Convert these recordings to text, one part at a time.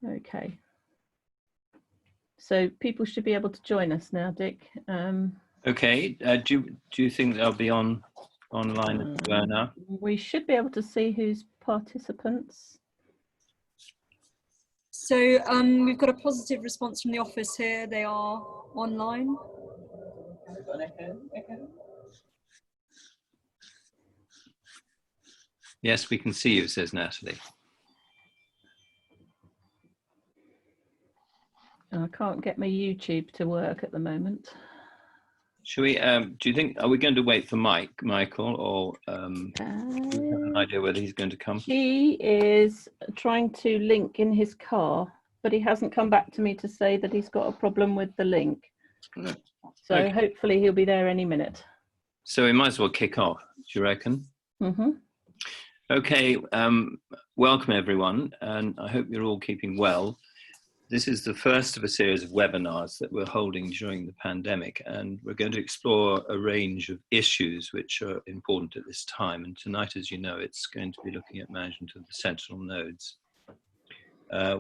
Okay. So people should be able to join us now, Dick. Okay. Do you think they'll be online as well now? We should be able to see who's participants. So we've got a positive response from the office here. They are online. Yes, we can see you, says Natalie. I can't get my YouTube to work at the moment. Should we, do you think, are we going to wait for Michael, or do you have an idea whether he's going to come? He is trying to link in his car, but he hasn't come back to me to say that he's got a problem with the link. No. So Okay. hopefully he'll be there any minute. So we might as well kick off, do you reckon? Mm-hmm. Okay, welcome everyone, and I hope you're all keeping well. This is the first of a series of webinars that we're holding during the pandemic, and we're going to explore a range of issues which are important at this time. And tonight, as you know, it's going to be looking at management of the sentinel nodes.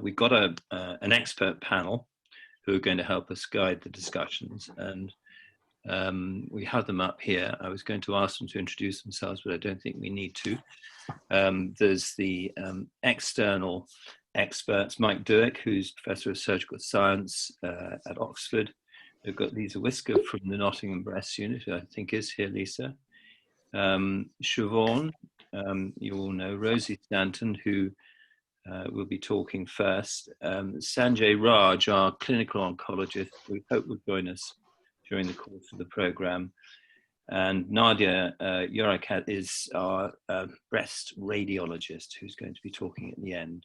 We've got an expert panel who are going to help us guide the discussions, and we have them up here. I was going to ask them to introduce themselves, but I don't think we need to. There's the external experts, Mike Dueck, who's Professor of Surgical Science at Oxford. We've got Lisa Whisker from the Nottingham Breast Unit, who I think is here, Lisa. Siobhan, you all know. Rosie Stanton, who will be talking first. Sanjay Raj, our clinical oncologist, we hope will join us during the course of the programme. And Nadia Yurakat is our breast radiologist, who's going to be talking at the end.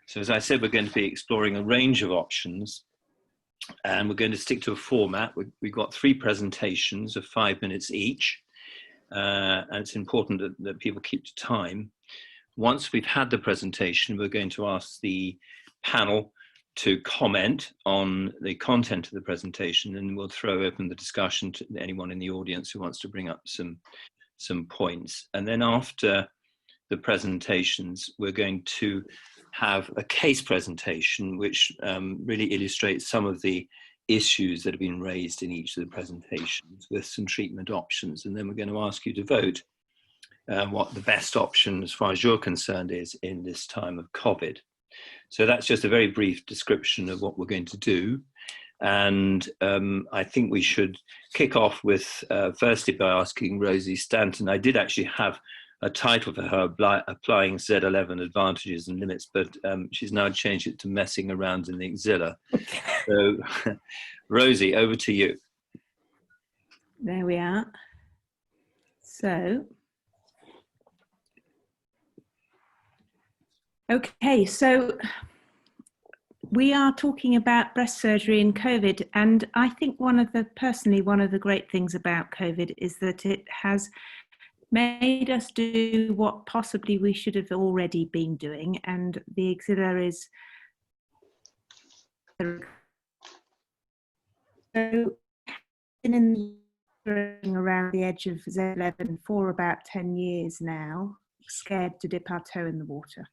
So as I said, we're going to be exploring a range of options, and we're going to stick to a format. We've got 3 presentations of 5 minutes each, and it's important that people keep to time. Once we've had the presentation, we're going to ask the panel to comment on the content of the presentation, and we'll throw open the discussion to anyone in the audience who wants to bring up some points. And then after the presentations, we're going to have a case presentation which really illustrates some of the issues that have been raised in each of the presentations with some treatment options. And then we're going to ask you to vote what the best option as far as you're concerned is in this time of COVID. So that's just a very brief description of what we're going to do. And I think we should kick off with firstly by asking Rosie Stanton. I did actually have a title for her, Applying Z11 Advantages and Limits, but she's now changed it to Messing Around in the Axilla. So Rosie, over to you. There we are. So, okay, so we are talking about breast surgery and COVID, and I think personally one of the great things about COVID is that it has made us do what possibly we should have already been doing, and the axilla is been around the edge of Z11 for about 10 years now, scared to dip our toe in the water.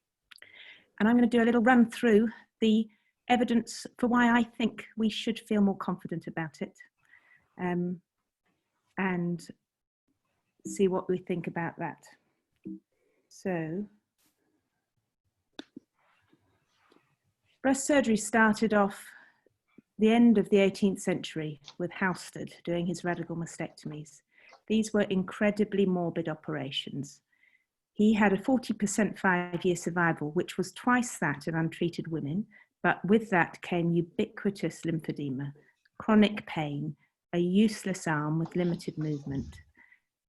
And I'm going to do a little run through the evidence for why I think we should feel more confident about it, and see what we think about that. So, breast surgery started off the end of the 18th century with Halsted doing his radical mastectomies. These were incredibly morbid operations. He had a 40% 5-year survival, which was twice that of untreated women, but with that came ubiquitous lymphedema, chronic pain, a useless arm with limited movement,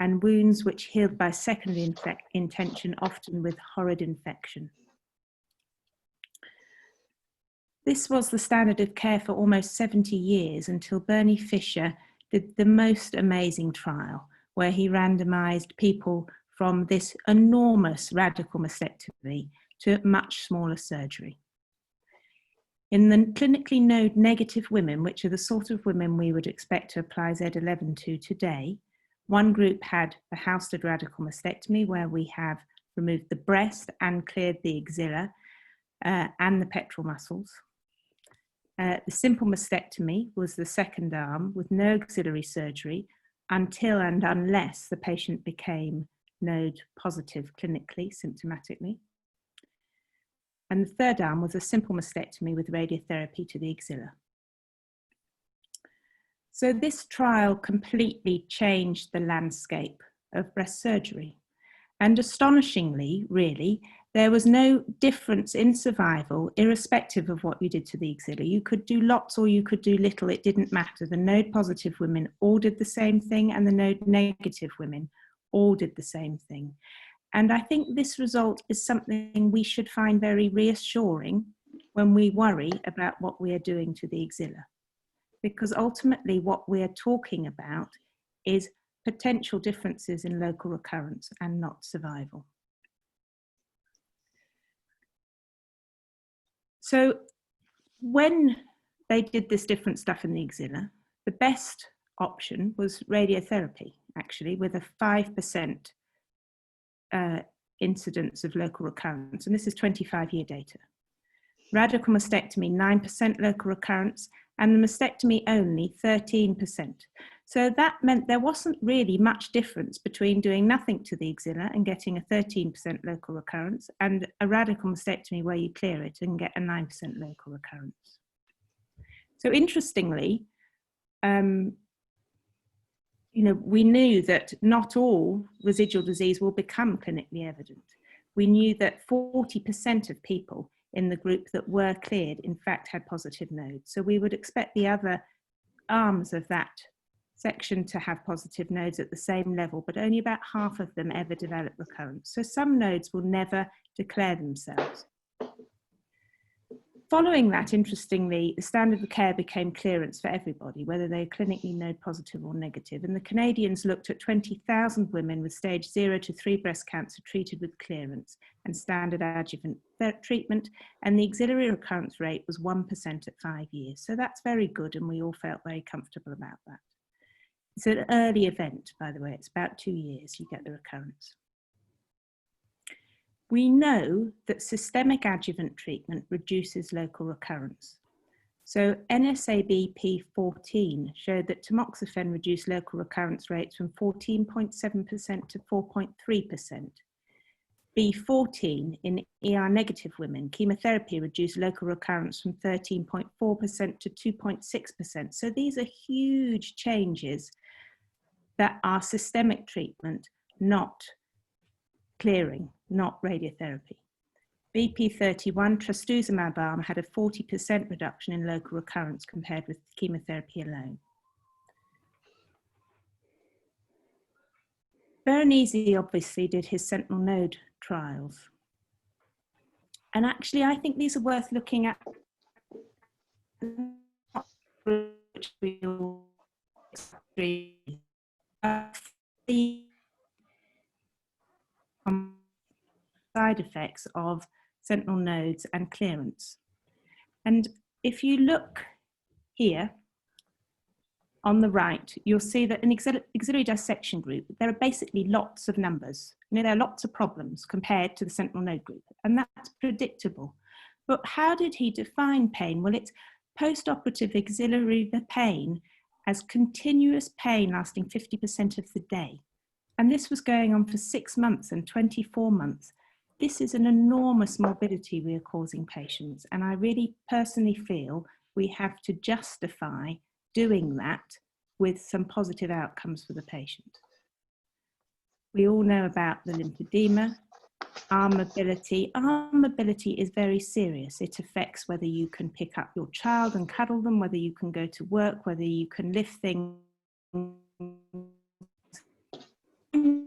and wounds which healed by secondary intention, often with horrid infection. This was the standard of care for almost 70 years until Bernie Fisher did the most amazing trial where he randomized people from this enormous radical mastectomy to much smaller surgery. In the clinically node-negative women, which are the sort of women we would expect to apply Z11 to today, one group had the Halsted radical mastectomy, where we have removed the breast and cleared the axilla, and the pectoral muscles. The simple mastectomy was the second arm with no auxiliary surgery until and unless the patient became node positive clinically, symptomatically. And the third arm was a simple mastectomy with radiotherapy to the axilla. So this trial completely changed the landscape of breast surgery. And astonishingly, really, there was no difference in survival, irrespective of what you did to the axilla. You could do lots or you could do little, it didn't matter. The node positive women all did the same thing, and the node negative women all did the same thing. And I think this result is something we should find very reassuring when we worry about what we are doing to the axilla. Because ultimately what we are talking about is potential differences in local recurrence and not survival. So when they did this different stuff in the axilla, the best option was radiotherapy, actually, with a 5% incidence of local recurrence. And this is 25-year data. Radical mastectomy, 9% local recurrence, and the mastectomy only 13%. So that meant there wasn't really much difference between doing nothing to the axilla and getting a 13% local recurrence and a radical mastectomy where you clear it and get a 9% local recurrence. So interestingly, we knew that not all residual disease will become clinically evident. We knew that 40% of people in the group that were cleared, in fact, had positive nodes. So we would expect the other arms of that section to have positive nodes at the same level, but only about half of them ever develop recurrence. So some nodes will never declare themselves. Following that, interestingly, the standard of care became clearance for everybody, whether they're clinically node positive or negative. And the Canadians looked at 20,000 women with stage 0 to 3 breast cancer treated with clearance and standard adjuvant treatment. And the auxiliary recurrence rate was 1% at 5 years. So that's very good, and we all felt very comfortable about that. It's an early event, by the way. It's about 2 years you get the recurrence. We know that systemic adjuvant treatment reduces local recurrence. So NSABP14 showed that tamoxifen reduced local recurrence rates from 14.7% to 4.3%. B14 in ER negative women, chemotherapy reduced local recurrence from 13.4% to 2.6%. So these are huge changes that are systemic treatment, not clearing, not radiotherapy. BP31 trastuzumab arm had a 40% reduction in local recurrence compared with chemotherapy alone. Veronese obviously did his sentinel node trials. And actually, I think these are worth looking at. The side effects of sentinel nodes and clearance. And if you look here on the right, you'll see that in auxiliary dissection group, there are basically lots of numbers. There are lots of problems compared to the sentinel node group, and that's predictable. But how did he define pain? Well, it's post-operative axillary pain as continuous pain lasting 50% of the day. And this was going on for 6 months and 24 months. This is an enormous morbidity we are causing patients. And I really personally feel we have to justify doing that with some positive outcomes for the patient. We all know about the lymphedema, arm mobility. Arm mobility is very serious. It affects whether you can pick up your child and cuddle them, whether you can go to work, whether you can lift things,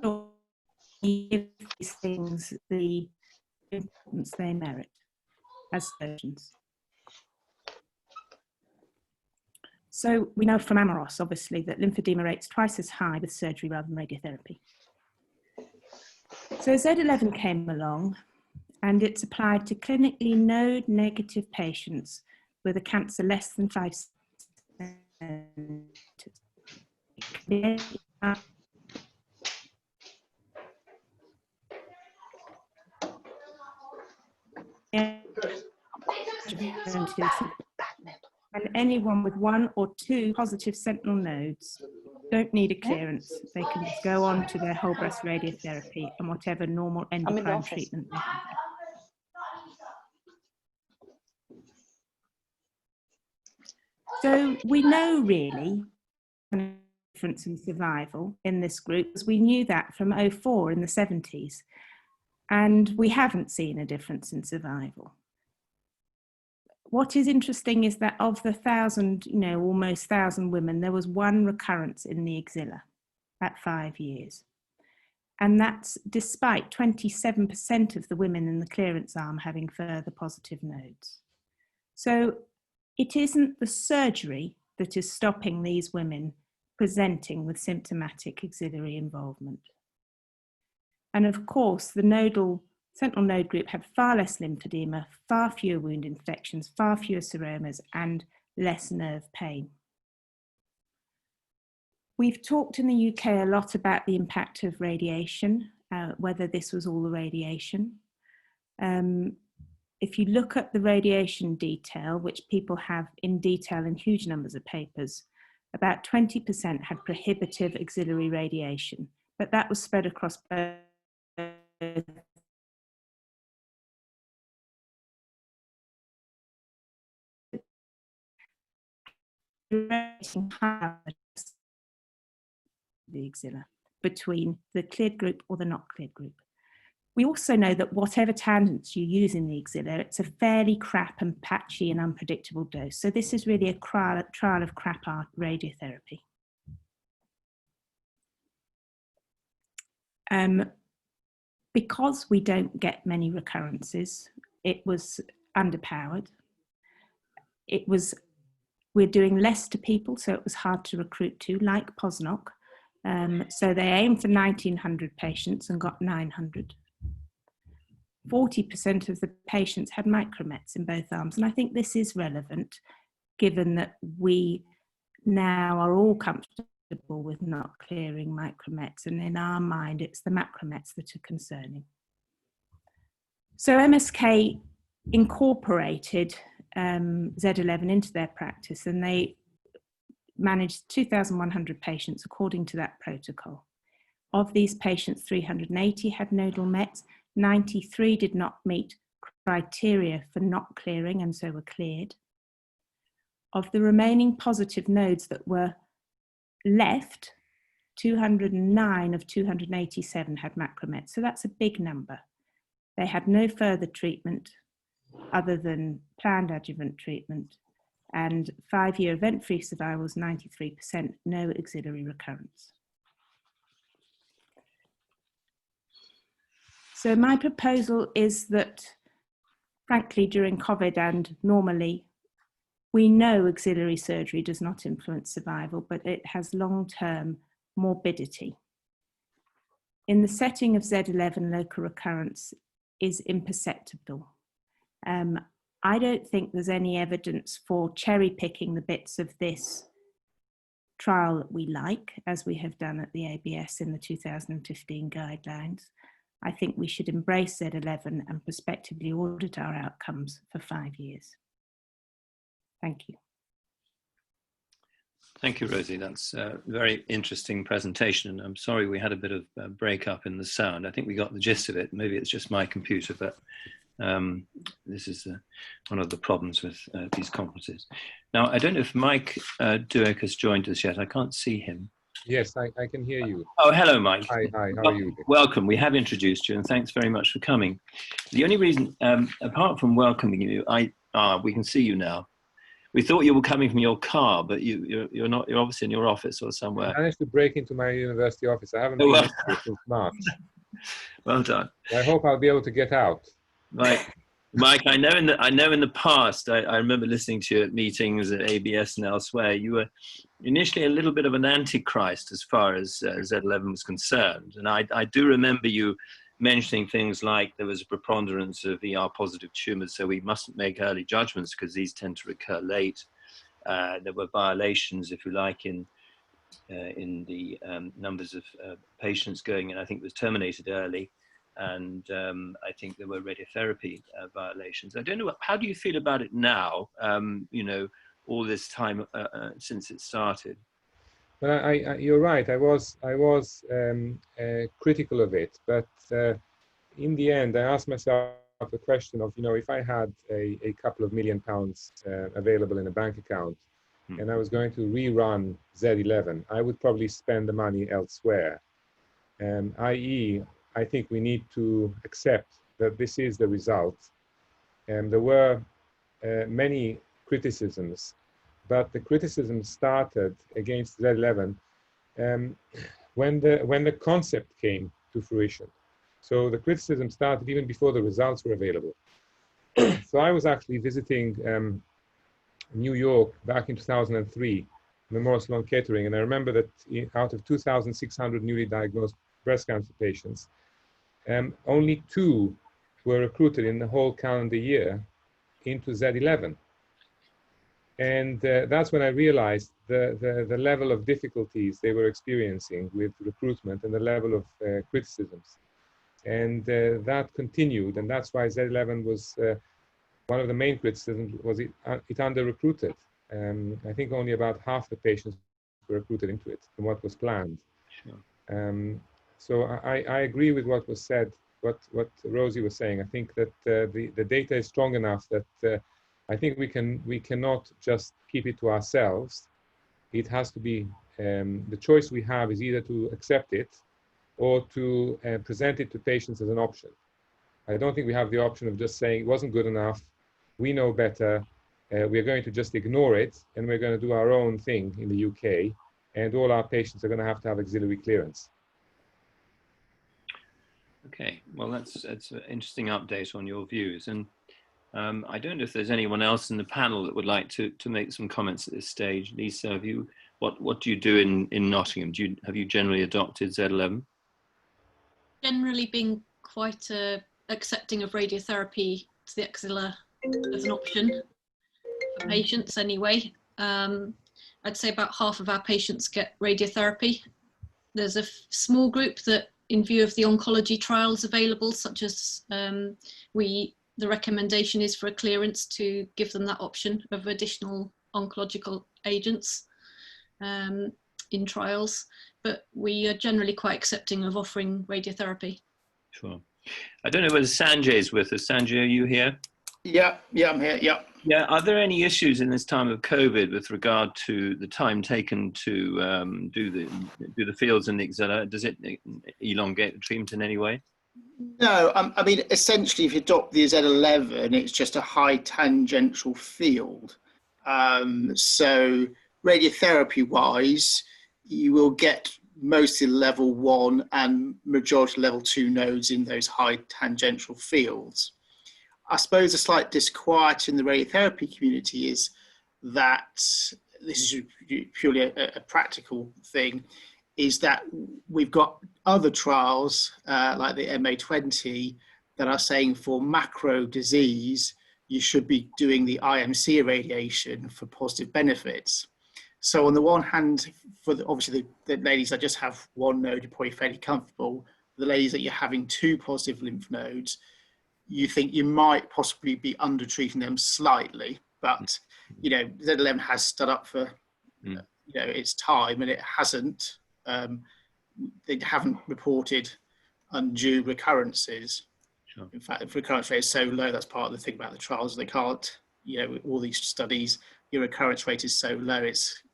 or give these things the importance they merit as surgeons. So we know from Amoros, obviously, that lymphedema rates twice as high with surgery rather than radiotherapy. So Z11 came along, and it's applied to clinically node-negative patients with a cancer less than 5 centimeters. and anyone with 1 or 2 positive sentinel nodes don't need a clearance. They can just go on to their whole breast radiotherapy and whatever normal endocrine treatment they have. So we know really a difference in survival in this group, because we knew that from 04 in the 70s, and we haven't seen a difference in survival. What is interesting is that of the 1,000, almost 1,000 women, there was 1 recurrence in the axilla at 5 years. And that's despite 27% of the women in the clearance arm having further positive nodes. So it isn't the surgery that is stopping these women presenting with symptomatic axillary involvement. And of course, the sentinel node group had far less lymphedema, far fewer wound infections, far fewer seromas, and less nerve pain. We've talked in the UK a lot about the impact of radiation, whether this was all the radiation. If you look at the radiation detail, which people have in detail in huge numbers of papers, about 20% had prohibitive axillary radiation, but that was spread across both the axilla between the cleared group or the not cleared group. We also know that whatever tangents you use in the axilla, it's a fairly crap and patchy and unpredictable dose. So this is really a trial of crap radiotherapy. Because we don't get many recurrences, it was underpowered. We're doing less to people, so it was hard to recruit to, like POSNOC. So they aimed for 1,900 patients and got 900. 40% of the patients had micromets in both arms. And I think this is relevant, given that we now are all comfortable with not clearing micromets. And in our mind, it's the macromets that are concerning. So MSK incorporated Z11 into their practice, and they managed 2,100 patients according to that protocol. Of these patients, 380 had nodal mets, 93 did not meet criteria for not clearing and so were cleared. Of the remaining positive nodes that were left, 209 of 287 had macromets, so that's a big number. They had no further treatment other than planned adjuvant treatment, and 5-year event-free survival was 93%, no axillary recurrence. So my proposal is that, frankly, during COVID and normally, we know axillary surgery does not influence survival, but it has long-term morbidity. In the setting of Z11, local recurrence is imperceptible. I don't think there's any evidence for cherry-picking the bits of this trial that we like, as we have done at the ABS in the 2015 guidelines. I think we should embrace Z11 and prospectively audit our outcomes for 5 years. Thank you. Thank you, Rosie. That's a very interesting presentation. I'm sorry we had a bit of a break-up in the sound. I think we got the gist of it. Maybe it's just my computer, but this is one of the problems with these conferences. Now, I don't know if Mike Dueck has joined us yet. I can't see him. Yes, I can hear you. Oh, hello, Mike. Hi, how are you? Welcome. We have introduced you, and thanks very much for coming. The only reason, apart from welcoming you, we can see you now. We thought you were coming from your car, but you're not. You're obviously in your office or somewhere. I managed to break into my university office. I haven't been here since March. Well done. I hope I'll be able to get out. Mike, I know in the past, I remember listening to you at meetings at ABS and elsewhere, you were initially a little bit of an antichrist as far as Z11 was concerned. And I do remember you mentioning things like there was a preponderance of ER positive tumors, so we mustn't make early judgments because these tend to recur late. There were violations, if you like, in the numbers of patients going in. I think it was terminated early. and I think there were radiotherapy violations. I don't know, how do you feel about it now, you know, all this time since it started? Well, you're right. I was critical of it, but in the end, I asked myself the question of, you know, if I had a couple of £1 million available in a bank account, and I was going to rerun Z11, I would probably spend the money elsewhere. I.e., I think we need to accept that this is the result. There were many criticisms, but the criticism started against Z11 when the concept came to fruition. So the criticism started even before the results were available. So I was actually visiting New York back in 2003, Memorial Sloan Kettering, and I remember that out of 2,600 newly diagnosed breast cancer patients, only 2 were recruited in the whole calendar year into Z11. And that's when I realized the level of difficulties they were experiencing with recruitment and the level of criticisms. And that continued, and that's why Z11 was one of the main criticisms was it under-recruited. I think only about half the patients were recruited into it from what was planned. Sure. So I agree with what was said, what Rosie was saying. I think that the data is strong enough that I think we cannot just keep it to ourselves. It has to be, the choice we have is either to accept it or to present it to patients as an option. I don't think we have the option of just saying it wasn't good enough, we know better, we're going to just ignore it, and we're going to do our own thing in the UK, and all our patients are going to have auxiliary clearance. Okay, well, that's an interesting update on your views. And I don't know if there's anyone else in the panel that would like to make some comments at this stage. Lisa, have you, what do you do in Nottingham? Have you generally adopted Z11? Generally been quite accepting of radiotherapy to the axilla as an option for patients anyway. I'd say about half of our patients get radiotherapy. There's a small group that, in view of the oncology trials available, such as the recommendation is for a clearance to give them that option of additional oncological agents in trials, but we are generally quite accepting of offering radiotherapy. Sure. I don't know whether Sanjay is with us. Sanjay, are you here? Yeah, I'm here, yeah. Yeah, are there any issues in this time of COVID with regard to the time taken to do the fields in the axilla? Does it elongate the treatment in any way? No, I mean, essentially, if you adopt the Z11, it's just a high tangential field. So radiotherapy-wise, you will get mostly level 1 and majority level 2 nodes in those high tangential fields. I suppose a slight disquiet in the radiotherapy community is that, this is purely a practical thing, is that we've got other trials like the MA20 that are saying for macro disease, you should be doing the IMC irradiation for positive benefits. So on the one hand, for obviously the ladies that just have 1 node, you're probably fairly comfortable. The ladies that you're having 2 positive lymph nodes, you think you might possibly be under-treating them slightly, but, you know, Z11 has stood up for, you know, its time, and it hasn't, they haven't reported undue recurrences. Sure. In fact, the recurrence rate is so low, that's part of the thing about the trials. They can't, you know, with all these studies, your recurrence rate is so low,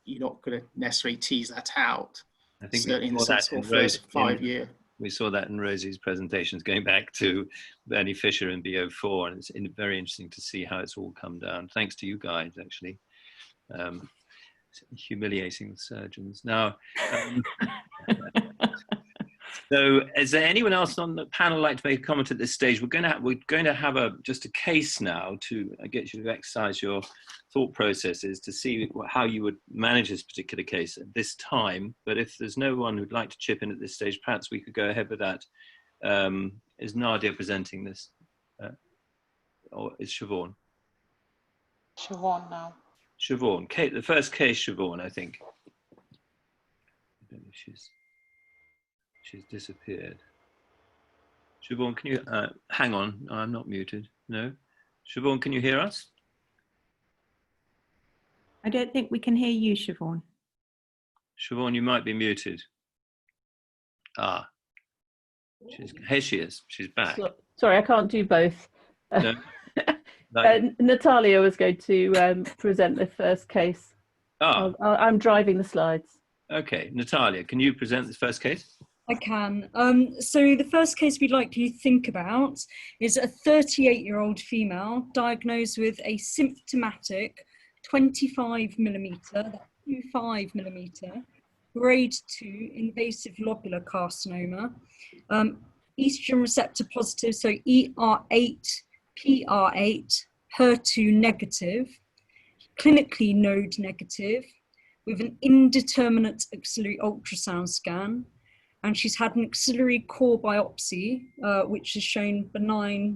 you're not going to necessarily tease that out. I think certainly in the first 5 year. We saw that in Rosie's presentations going back to Bernie Fisher and BO4, and it's very interesting to see how it's all come down. Thanks to you guys, actually. Humiliating the surgeons. Now, so is there anyone else on the panel like to make a comment at this stage? We're going to have just a case now to get you to exercise your thought processes to see how you would manage this particular case at this time. But if there's no one who'd like to chip in at this stage, perhaps we could go ahead with that. Is Nadia presenting this? Or is Siobhan? Siobhan now. Siobhan, Kate, the first case, Siobhan, I think. I don't know if she's disappeared. Siobhan, can you hang on? I'm not muted. No. Siobhan, can you hear us? I don't think we can hear you, Siobhan. Siobhan, you might be muted. Ah, here she is. She's back. Sorry, I can't do both. No. Natalia was going to present the first case. I'm driving the slides. Okay, Natalia, can you present this first case? I can. So the first case we'd like you to think about is a 38-year-old female diagnosed with a symptomatic 25mm, grade 2 invasive lobular carcinoma, estrogen receptor positive, so ER8, PR8, HER2 negative, clinically node negative, with an indeterminate axillary ultrasound scan, and she's had an axillary core biopsy, which has shown benign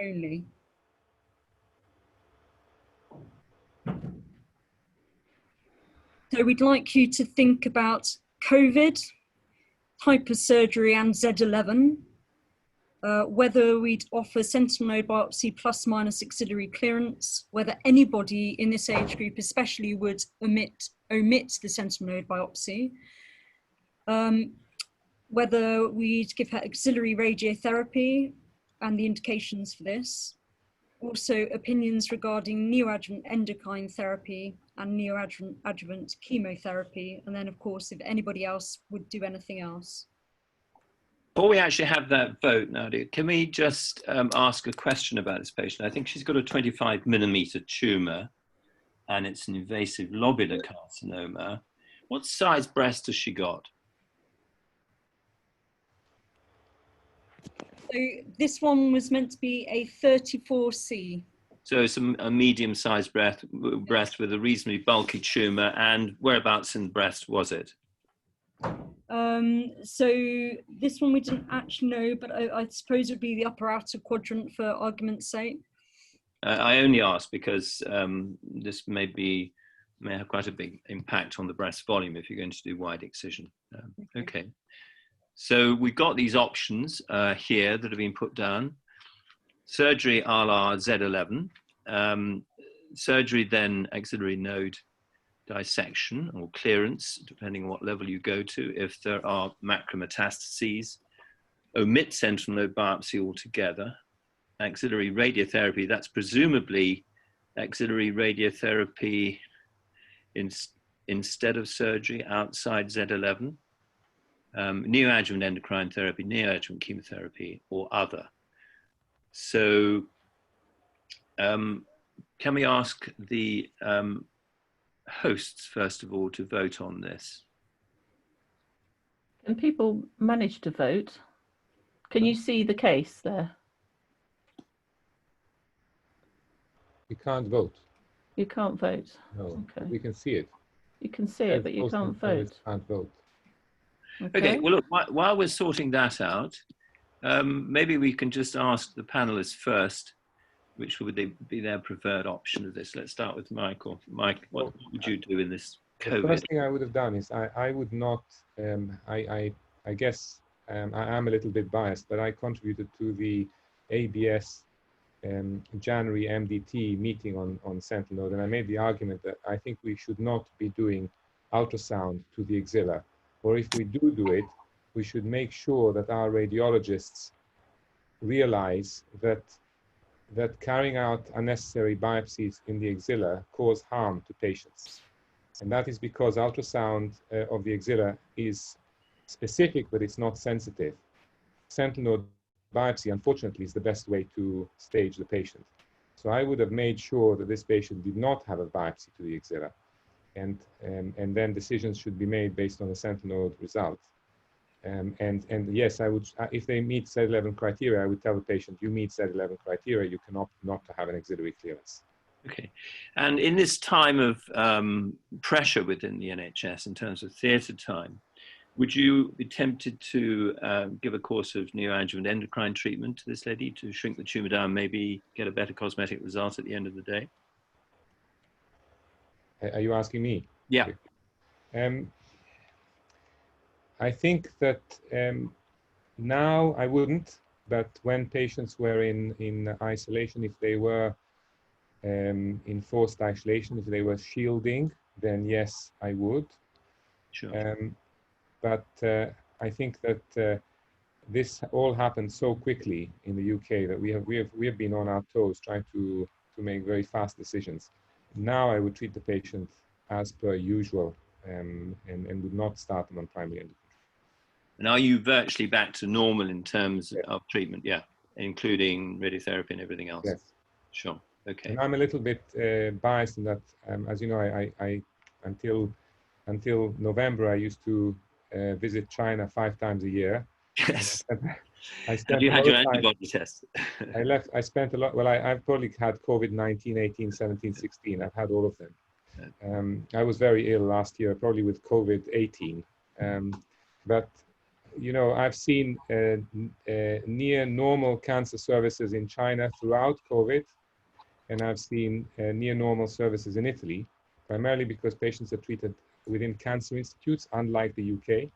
only. So we'd like you to think about COVID, type of surgery, and Z11, whether we'd offer sentinel node biopsy plus minus axillary clearance, whether anybody in this age group especially would omit the sentinel node biopsy, whether we'd give her auxiliary radiotherapy and the indications for this. Also opinions regarding neoadjuvant endocrine therapy and neoadjuvant chemotherapy. And then of course, if anybody else would do anything else. Before we actually have that vote, Nadia, can we just ask a question about this patient? I think she's got a 25mm tumor and it's an invasive lobular carcinoma. What size breast has she got? So this one was meant to be a 34C. So it's a medium-sized breast with a reasonably bulky tumor. And whereabouts in the breast was it? So this one we didn't actually know, but I suppose it would be the upper outer quadrant for argument's sake. I only ask because this may have quite a big impact on the breast volume if you're going to do wide excision. Okay. So we've got these options here that have been put down. Surgery a la Z11, surgery then axillary node dissection or clearance, depending on what level you go to. If there are macrometastases, omit sentinel node biopsy altogether. Axillary radiotherapy, that's presumably axillary radiotherapy instead of surgery outside Z11. Neoadjuvant endocrine therapy, neoadjuvant chemotherapy, or other. So can we ask the hosts, first of all, to vote on this? Can people manage to vote? Can you see the case there? You can't vote. You can't vote? No, okay. We can see it. You can see it, but you can't vote. Can't vote. Okay, well, look, while we're sorting that out, maybe we can just ask the panelists first, which would be their preferred option of this. Let's start with Michael. Mike, what would you do in this COVID? The first thing I would have done is I would not, I guess I am a little bit biased, but I contributed to the ABS January MDT meeting on sentinel node, and I made the argument that I think we should not be doing ultrasound to the axilla. Or if we do it, we should make sure that our radiologists realize that carrying out unnecessary biopsies in the axilla cause harm to patients. And that is because ultrasound of the axilla is specific, but it's not sensitive. Sentinel node biopsy, unfortunately, is the best way to stage the patient. So I would have made sure that this patient did not have a biopsy to the axilla. And then decisions should be made based on the sentinel node result. And yes, I would, if they meet Z11 criteria, I would tell the patient, you meet Z11 criteria, you can opt not to have an axillary clearance. Okay. And in this time of pressure within the NHS in terms of theatre time, would you be tempted to give a course of neoadjuvant endocrine treatment to this lady to shrink the tumour down, maybe get a better cosmetic result at the end of the day? Are you asking me? Yeah. I think that now I wouldn't, But when patients were in isolation, if they were in forced isolation, if they were shielding, then yes, I would. Sure. But I think that this all happened so quickly in the UK that we have been on our toes trying to make very fast decisions. Now I would treat the patient as per usual and would not start them on primary endocrine. And are you virtually back to normal in terms Yes. of treatment? Yeah, including radiotherapy and everything else. Yes. Sure. Okay. And I'm a little bit biased in that, as you know, I until November I used to visit China 5 times a year. Yes. I spent Have you a had lot your of time. antibody test? I spent a lot. Well, I've probably had COVID-19, 18, 17, 16. I've had all of them. I was very ill last year, probably with COVID-18. But you know, I've seen near normal cancer services in China throughout COVID, and I've seen near normal services in Italy, primarily because patients are treated within cancer institutes, unlike the UK.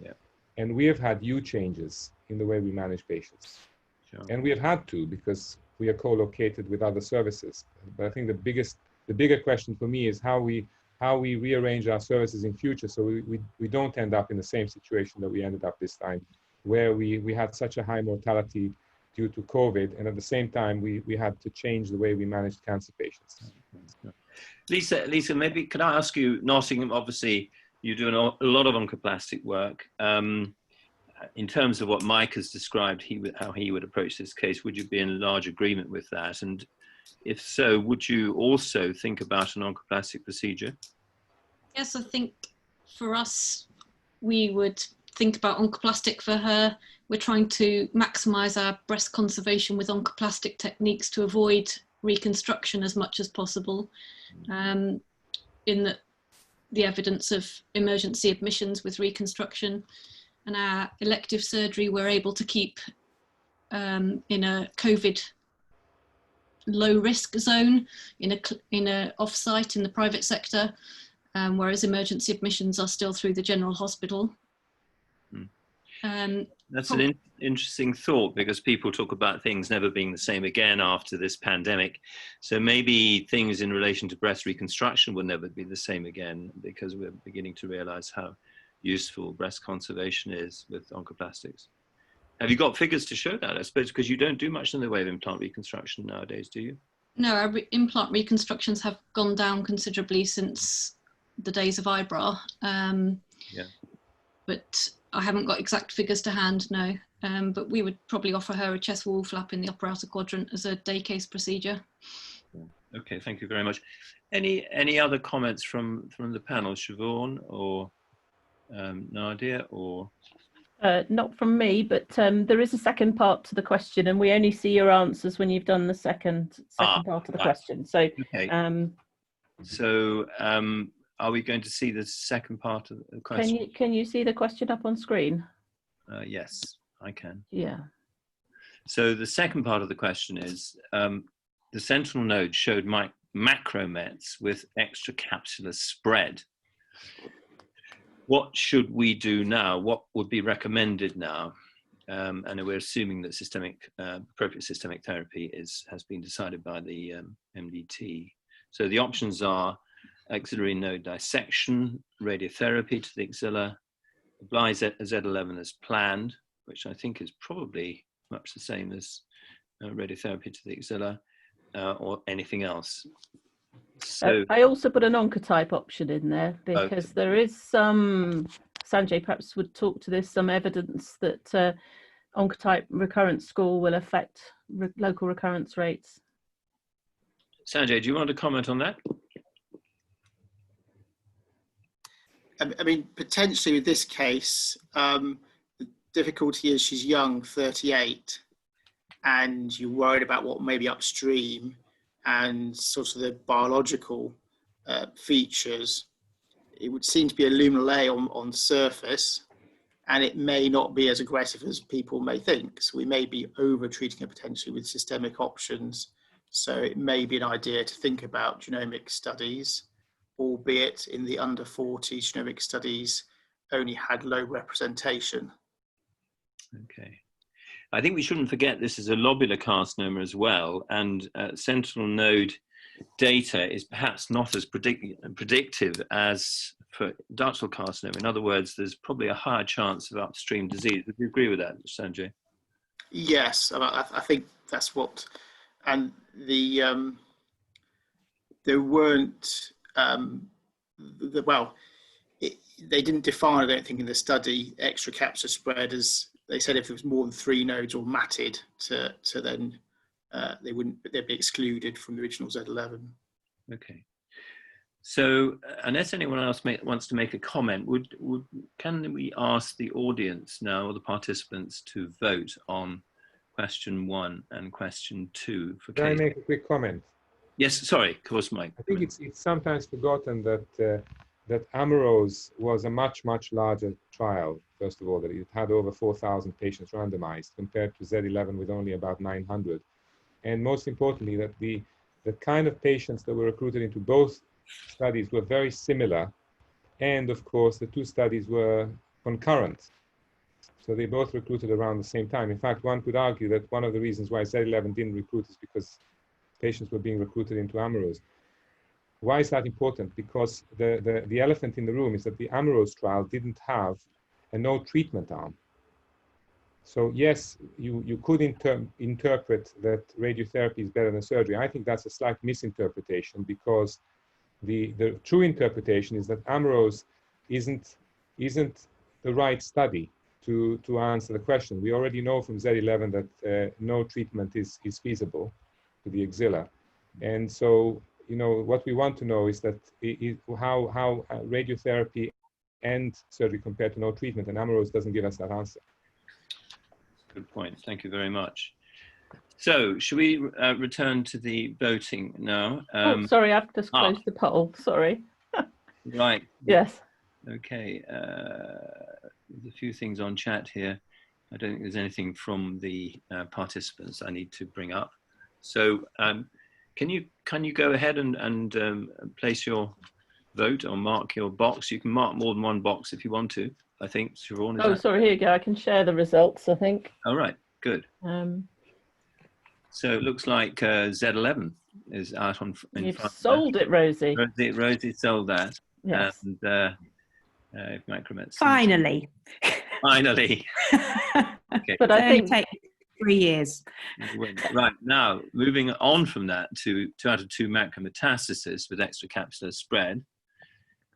Yeah. And we have had huge changes in the way we manage patients. Sure. And we have had to, because we are co-located with other services. But I think the bigger question for me is how we rearrange our services in future so we don't end up in the same situation that we ended up this time, where we had such a high mortality due to COVID, and at the same time we had to change the way we managed cancer patients. Lisa, maybe could I ask you, Nottingham, obviously you're doing a lot of oncoplastic work. In terms of what Mike has described, how he would approach this case, would you be in large agreement with that? And if so, would you also think about an oncoplastic procedure? Yes, I think for us, we would think about oncoplastic for her. We're trying to maximize our breast conservation with oncoplastic techniques to avoid reconstruction as much as possible. In the evidence of emergency admissions with reconstruction, and our elective surgery we're able to keep in a COVID low risk zone, in a off-site in the private sector, whereas emergency admissions are still through the general hospital. That's an interesting thought, because people talk about things never being the same again after this pandemic. So maybe things in relation to breast reconstruction will never be the same again, because we're beginning to realize how useful breast conservation is with oncoplastics. Have you got figures to show that? I suppose because you don't do much in the way of implant reconstruction nowadays, do you? No, our implant reconstructions have gone down considerably since the days of eyebrow. Yeah. But I haven't got exact figures to hand, no. But we would probably offer her a chest wall flap in the upper outer quadrant as a day case procedure. Okay, thank you very much. Any other comments from the panel, Siobhan or Nadia, or? Not from me, but there is a second part to the question, and we only see your answers when you've done the second part of the question. So, okay. Are we going to see the second part of the question? Can you see the question up on screen? Yes, I can. Yeah. So the second part of the question is, the sentinel node showed macromets with extracapsular spread. What should we do now? What would be recommended now? And we're assuming that appropriate systemic therapy has been decided by the MDT. So the options are axillary node dissection, radiotherapy to the axilla, apply Z11 as planned, which I think is probably much the same as radiotherapy to the axilla, or anything else. So I also put an oncotype option in there because there is some, Sanjay perhaps would talk to this, some evidence that oncotype recurrence score will affect local recurrence rates. Sanjay, do you want to comment on that? I mean, potentially with this case, the difficulty is she's young, 38, and you're worried about what may be upstream and sort of the biological features. It would seem to be a luminal A on surface, and it may not be as aggressive as people may think. So we may be over-treating her potentially with systemic options. So it may be an idea to think about genomic studies, albeit in the under 40 genomic studies only had low representation. Okay. I think we shouldn't forget this is a lobular carcinoma as well, and sentinel node data is perhaps not as predictive as for ductal carcinoma. In other words, there's probably a higher chance of upstream disease. Would you agree with that, Sanjay? Yes, I think that's what, and there weren't, they didn't define, I don't think, in the study, extracapsular spread as, they said if there was more than 3 nodes or matted to then they'd be excluded from the original Z11. Okay. So unless anyone else wants to make a comment, can we ask the audience now, or the participants, to vote on question 1 and question 2 for Can I make a quick comment? Yes, sorry, of course, Mike. I think it's sometimes forgotten that that AMAROS was a much larger trial. First of all, that it had over 4,000 patients randomized compared to Z11 with only about 900, and most importantly, that the kind of patients that were recruited into both studies were very similar, and of course the 2 studies were concurrent, so they both recruited around the same time. In fact, one could argue that one of the reasons why Z11 didn't recruit is because patients were being recruited into AMAROS. Why is that important? Because the elephant in the room is that the AMAROS trial didn't have a no treatment arm. So yes, you could interpret that radiotherapy is better than surgery. I think that's a slight misinterpretation, because the true interpretation is that AMAROS isn't the right study to answer the question. We already know from Z11 that no treatment is feasible to the axilla, and so what we want to know is that how radiotherapy and surgery compared to no treatment, and AMAROS doesn't give us that answer. Good point. Thank you very much. So, should we return to the voting now? Sorry, I've just closed the poll. Sorry. Right. Yes. Okay. There's a few things on chat here. I don't think there's anything from the participants I need to bring up. So, can you go ahead and place your vote or mark your box? You can mark more than one box if you want to. I think, Siobhan, Oh, sorry, here you go. I can share the results, I think. All right, good. So it looks like Z11 is out in front. You've sold it, Rosie. Rosie sold that. Yes. And Macromet. Finally. Finally. Okay. But I think take 3 years. Right, now moving on from that to 2 out of 2 macrometastasis with extracapsular spread.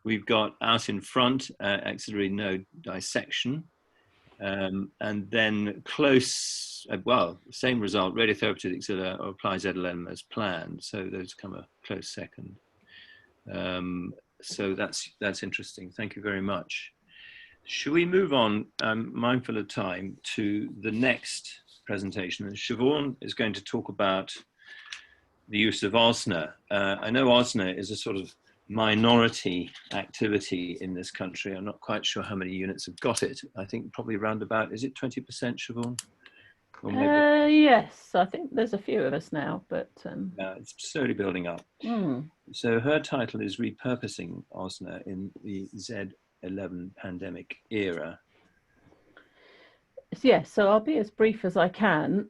We've got out in front axillary node dissection, and then close, same result, radiotherapy to the axilla or apply Z11 as planned. So those come a close second. So that's interesting. Thank you very much. Should we move on, mindful of time, to the next presentation? And Siobhan is going to talk about the use of OSNA. I know OSNA is a sort of minority activity in this country. I'm not quite sure how many units have got it. I think probably around about, is it 20%, Siobhan? Or maybe... Yes, I think there's a few of us now, but... it's slowly building up. So her title is Repurposing OSNA in the Z11 pandemic era. Yes, so I'll be as brief as I can.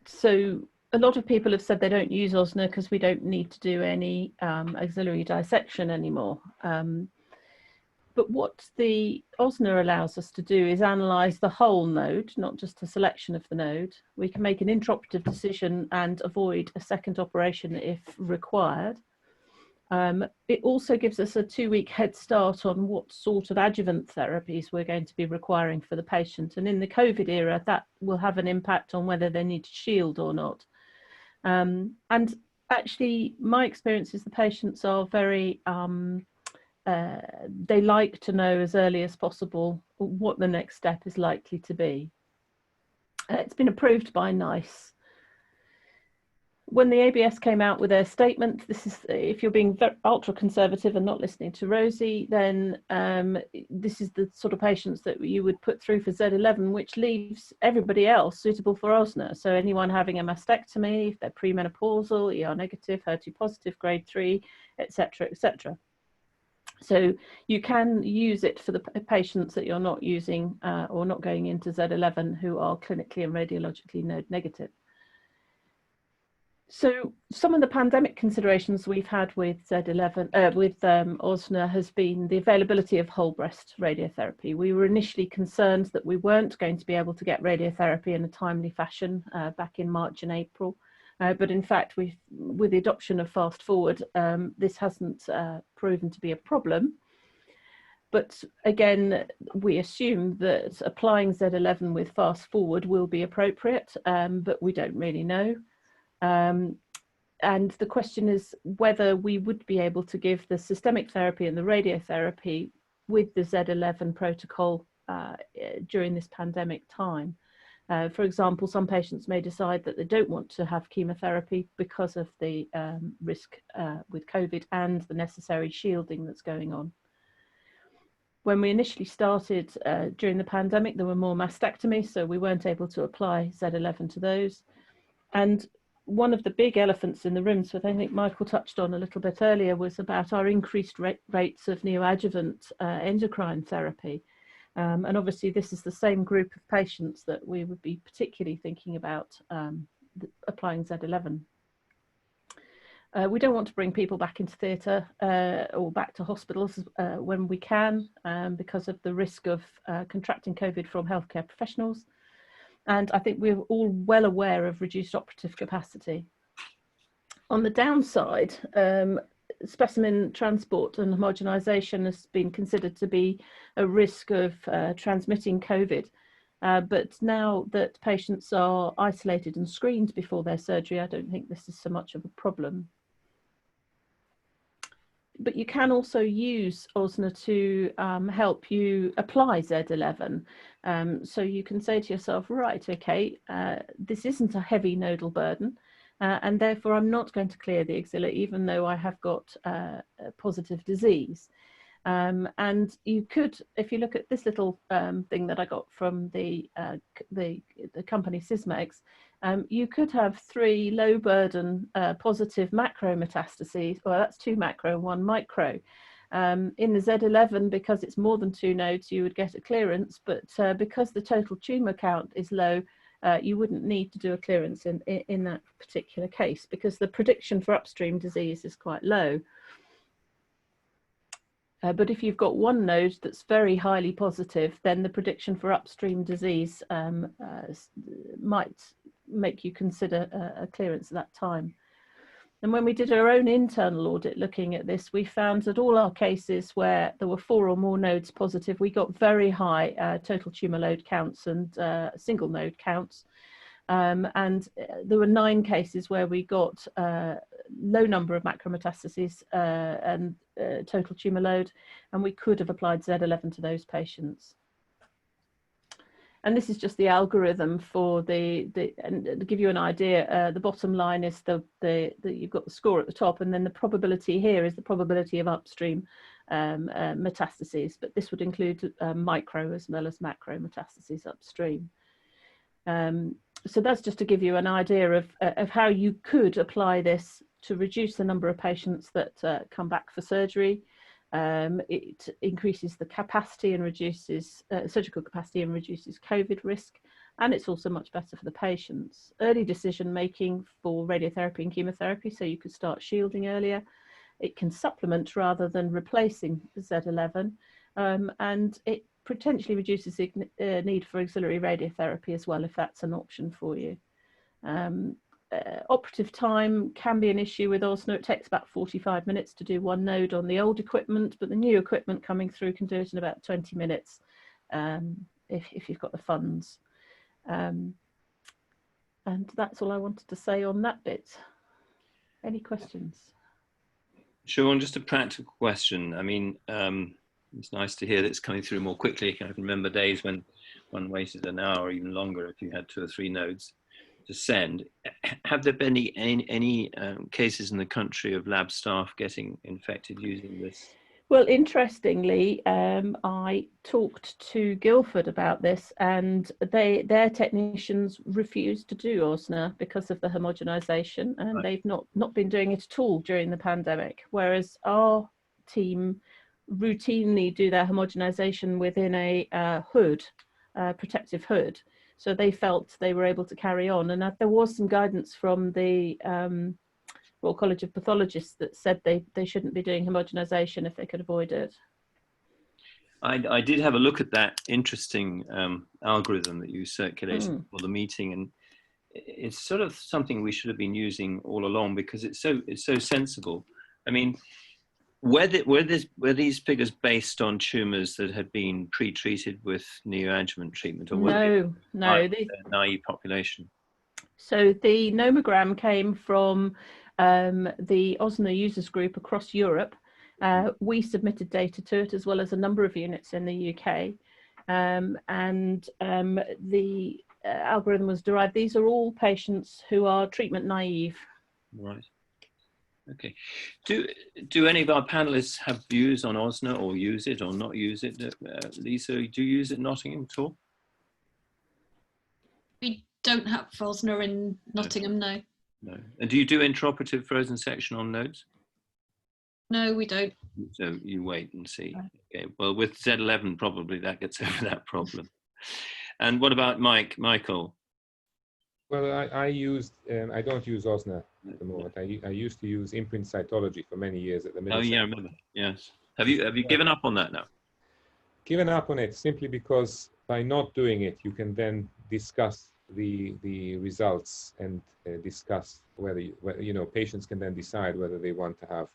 So a lot of people have said they don't use OSNA because we don't need to do any axillary dissection anymore. But what the OSNA allows us to do is analyse the whole node, not just a selection of the node. We can make an intraoperative decision and avoid a second operation if required. It also gives us a 2-week head start on what sort of adjuvant therapies we're going to be requiring for the patient. And in the COVID era, that will have an impact on whether they need to shield or not. And actually, my experience is the patients are very, they like to know as early as possible what the next step is likely to be. It's been approved by NICE. When the ABS came out with their statement, this is, if you're being ultra conservative and not listening to Rosie, then this is the sort of patients that you would put through for Z11, which leaves everybody else suitable for OSNA. So anyone having a mastectomy, if they're premenopausal, ER negative, HER2 positive, grade 3, etc., etc. So you can use it for the patients that you're not using or not going into Z11 who are clinically and radiologically node negative. So some of the pandemic considerations we've had with Z11, with OSNA has been the availability of whole breast radiotherapy. We were initially concerned that we weren't going to be able to get radiotherapy in a timely fashion back in March and April. But in fact, with the adoption of Fast Forward, this hasn't proven to be a problem. But again, we assume that applying Z11 with Fast Forward will be appropriate, but we don't really know. And the question is whether we would be able to give the systemic therapy and the radiotherapy with the Z11 protocol during this pandemic time. For example, some patients may decide that they don't want to have chemotherapy because of the risk with COVID and the necessary shielding that's going on. When we initially started during the pandemic, there were more mastectomies, so we weren't able to apply Z11 to those. And one of the big elephants in the room, so I think Michael touched on a little bit earlier, was about our increased rates of neoadjuvant endocrine therapy. And obviously this is the same group of patients that we would be particularly thinking about applying Z11. We don't want to bring people back into theatre or back to hospitals when we can because of the risk of contracting COVID from healthcare professionals. And I think we're all well aware of reduced operative capacity. On the downside, specimen transport and homogenisation has been considered to be a risk of transmitting COVID. But now that patients are isolated and screened before their surgery, I don't think this is so much of a problem. But you can also use OSNA to help you apply Z11. So you can say to yourself, right, okay, this isn't a heavy nodal burden, and therefore I'm not going to clear the axilla even though I have got a positive disease. And you could, if you look at this little thing that I got from the company Sysmex, you could have 3 low burden positive macro metastases, well that's 2 macro and 1 micro. In the Z11, because it's more than 2 nodes, you would get a clearance, but because the total tumour count is low, you wouldn't need to do a clearance in that particular case because the prediction for upstream disease is quite low. But if you've got 1 node that's very highly positive, then the prediction for upstream disease might make you consider a clearance at that time. And when we did our own internal audit looking at this, we found that all our cases where there were 4 or more nodes positive, we got very high total tumour load counts and single node counts. And there were 9 cases where we got low number of macrometastases and total tumour load, and we could have applied Z11 to those patients. And this is just the algorithm for and to give you an idea, the bottom line is you've got the score at the top, and then the probability here is the probability of upstream metastases, but this would include micro as well as macro metastases upstream. So that's just to give you an idea of how you could apply this to reduce the number of patients that come back for surgery. It increases the capacity and reduces surgical capacity and reduces COVID risk, and it's also much better for the patients. Early decision making for radiotherapy and chemotherapy, so you could start shielding earlier. It can supplement rather than replacing Z11, and it potentially reduces the need for auxiliary radiotherapy as well, if that's an option for you. Operative time can be an issue with OSNA. It takes about 45 minutes to do 1 node on the old equipment, but the new equipment coming through can do it in about 20 minutes if you've got the funds. And that's all I wanted to say on that bit. Any questions? Siobhan, just a practical question. I mean, it's nice to hear that it's coming through more quickly. I can remember days when one waited an hour or even longer if you had 2 or 3 nodes to send. Have there been any cases in the country of lab staff getting infected using this? Well, interestingly, I talked to Guildford about this, and their technicians refused to do OSNA because of the homogenisation, and they've not been doing it at all during the pandemic, whereas our team routinely do their homogenization within a hood, protective hood. So they felt they were able to carry on. And there was some guidance from the Royal College of Pathologists that said they shouldn't be doing homogenization if they could avoid it. I did have a look at that interesting algorithm that you circulated for the meeting, and it's sort of something we should have been using all along, because it's so sensible. I mean, were these figures based on tumours that had been pre-treated with neoadjuvant treatment, or no, the naive population? So the nomogram came from the OSNA users group across Europe. We submitted data to it, as well as a number of units in the UK, and the algorithm was derived. These are all patients who are treatment naive. Right. Okay. Do any of our panelists have views on OSNA, or use it or not use it? Lisa, do you use it in Nottingham at all? We don't have OSNA in Nottingham, no. No. And do you do intraoperative frozen section on nodes? No, we don't. So you wait and see. Okay. Well, with Z11, probably that gets over that problem. And what about Michael? Well, I don't use OSNA at the moment. I used to use imprint cytology for many years at the middle. Oh yeah, I remember. Yes. Have you given up on that now? Given up on it simply because by not doing it, you can then discuss the results and discuss whether patients can then decide whether they want to have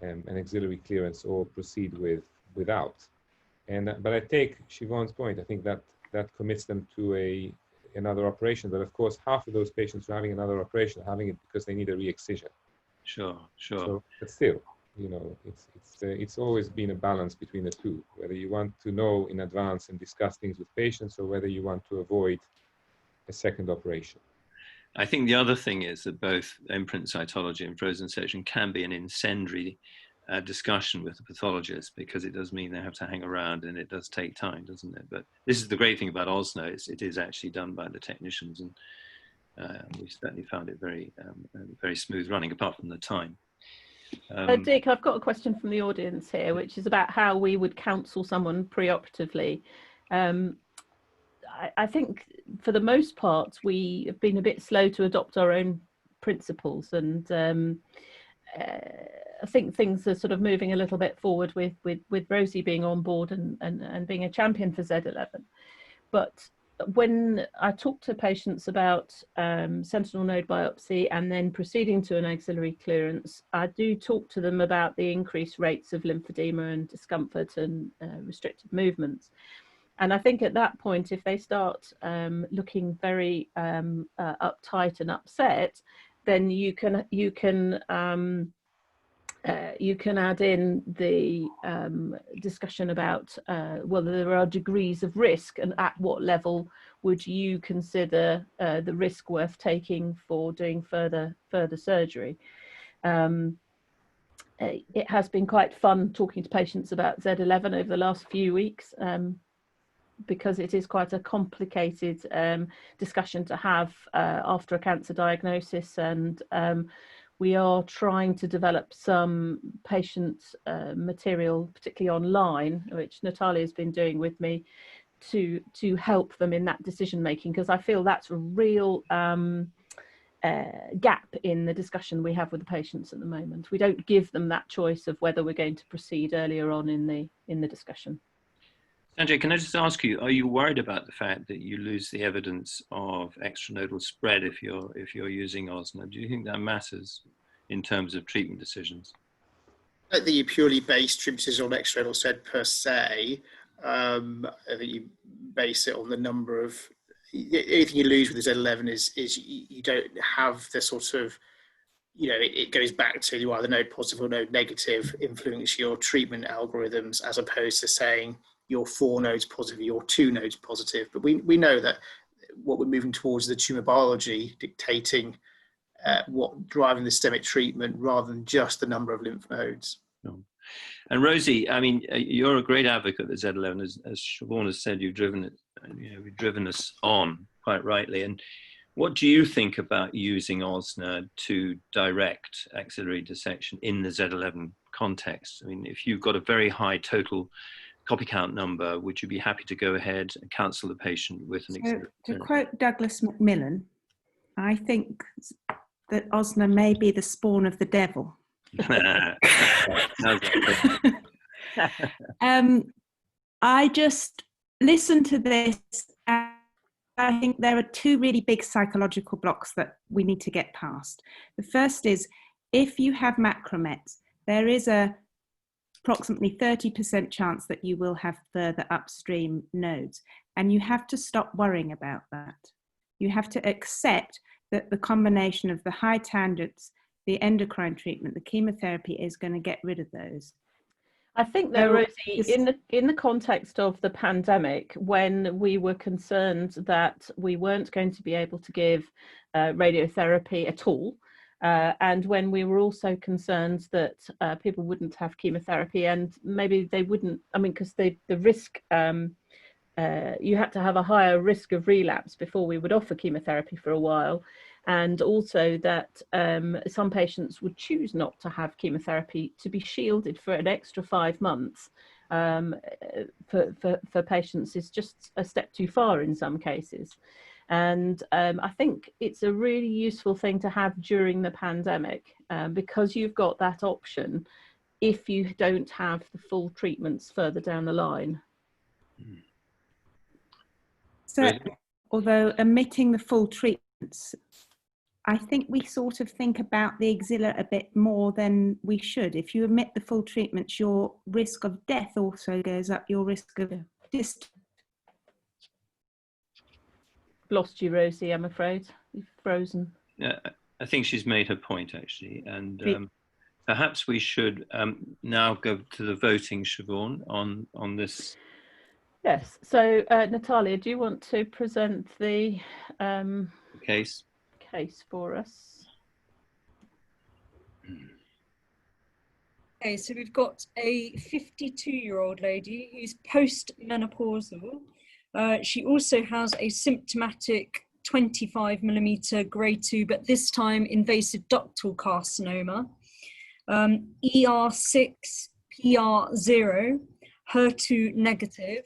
an axillary clearance or proceed without. But I take Siobhan's point. I think that commits them to another operation. But of course, half of those patients who are having another operation are having it because they need a re-excision. Sure. So, but still, it's always been a balance between the two. Whether you want to know in advance and discuss things with patients, or whether you want to avoid a second operation. I think the other thing is that both imprint cytology and frozen section can be an incendiary discussion with the pathologist, because it does mean they have to hang around, and it does take time, doesn't it? But this is the great thing about OSNA, it is actually done by the technicians, and we certainly found it very, very smooth running, apart from the time. Dick, I've got a question from the audience here, which is about how we would counsel someone preoperatively. I think for the most part, we have been a bit slow to adopt our own principles, and I think things are sort of moving a little bit forward with Rosie being on board and being a champion for Z11. But when I talk to patients about sentinel node biopsy and then proceeding to an axillary clearance, I do talk to them about the increased rates of lymphedema and discomfort and restricted movements. And I think at that point, if they start looking very uptight and upset, then you can add in the discussion about whether there are degrees of risk, and at what level would you consider the risk worth taking for doing further surgery. It has been quite fun talking to patients about Z11 over the last few weeks, because it is quite a complicated discussion to have after a cancer diagnosis, and we are trying to develop some patient material, particularly online, which Natalia has been doing with me, to help them in that decision making, because I feel that's a real gap in the discussion we have with the patients at the moment. We don't give them that choice of whether we're going to proceed earlier on in the discussion. Sanjay, can I just ask you, are you worried about the fact that you lose the evidence of extranodal spread if you're using OSNA? Do you think that matters in terms of treatment decisions? I don't think you purely base treatment decisions on extranodal spread per se. I think you base it on the number of, anything you lose with the Z11 is you don't have the sort of, it goes back to you either node positive or node negative influence your treatment algorithms, as opposed to saying you're 4 nodes positive, you're 2 nodes positive. But we know that what we're moving towards is the tumor biology dictating what driving the systemic treatment, rather than just the number of lymph nodes. No. And Rosie, I mean, you're a great advocate of Z11, as Siobhan has said. You've driven it, you've driven us on quite rightly. And What do you think about using OSNA to direct axillary dissection in the Z11 context? I mean, if you've got a very high total copy count number, would you be happy to go ahead and counsel the patient with an axillary? To quote Douglas Macmillan, I think that OSNA may be the spawn of the devil. I just listened to this, and I think there are two really big psychological blocks that we need to get past. The first is, if you have macromets, there is a approximately 30% chance that you will have further upstream nodes, and you have to stop worrying about that. You have to accept that the combination of the high tangents, the endocrine treatment, the chemotherapy is going to get rid of those. I think that, Rosie, in the context of the pandemic, when we were concerned that we weren't going to be able to give radiotherapy at all, and when we were also concerned that people wouldn't have chemotherapy, and maybe they wouldn't, I mean, because the risk, you had to have a higher risk of relapse before we would offer chemotherapy for a while. And also that some patients would choose not to have chemotherapy to be shielded for an extra 5 months. For patients is just a step too far in some cases. And I think it's a really useful thing to have during the pandemic, because you've got that option if you don't have the full treatments further down the line. So, although omitting the full treatments, I think we sort of think about the axilla a bit more than we should. If you omit the full treatments, your risk of death also goes up, your risk of distance. Lost you, Rosie, I'm afraid. You've frozen. Yeah, I think she's made her point, actually. And perhaps we should now go to the voting, Siobhan, on this. Yes. So, Natalia, do you want to present the case for us? Okay, so we've got a 52-year-old lady who's post-menopausal. She also has a symptomatic 25mm grade 2, but this time invasive ductal carcinoma, ER6, PR0, HER2 negative.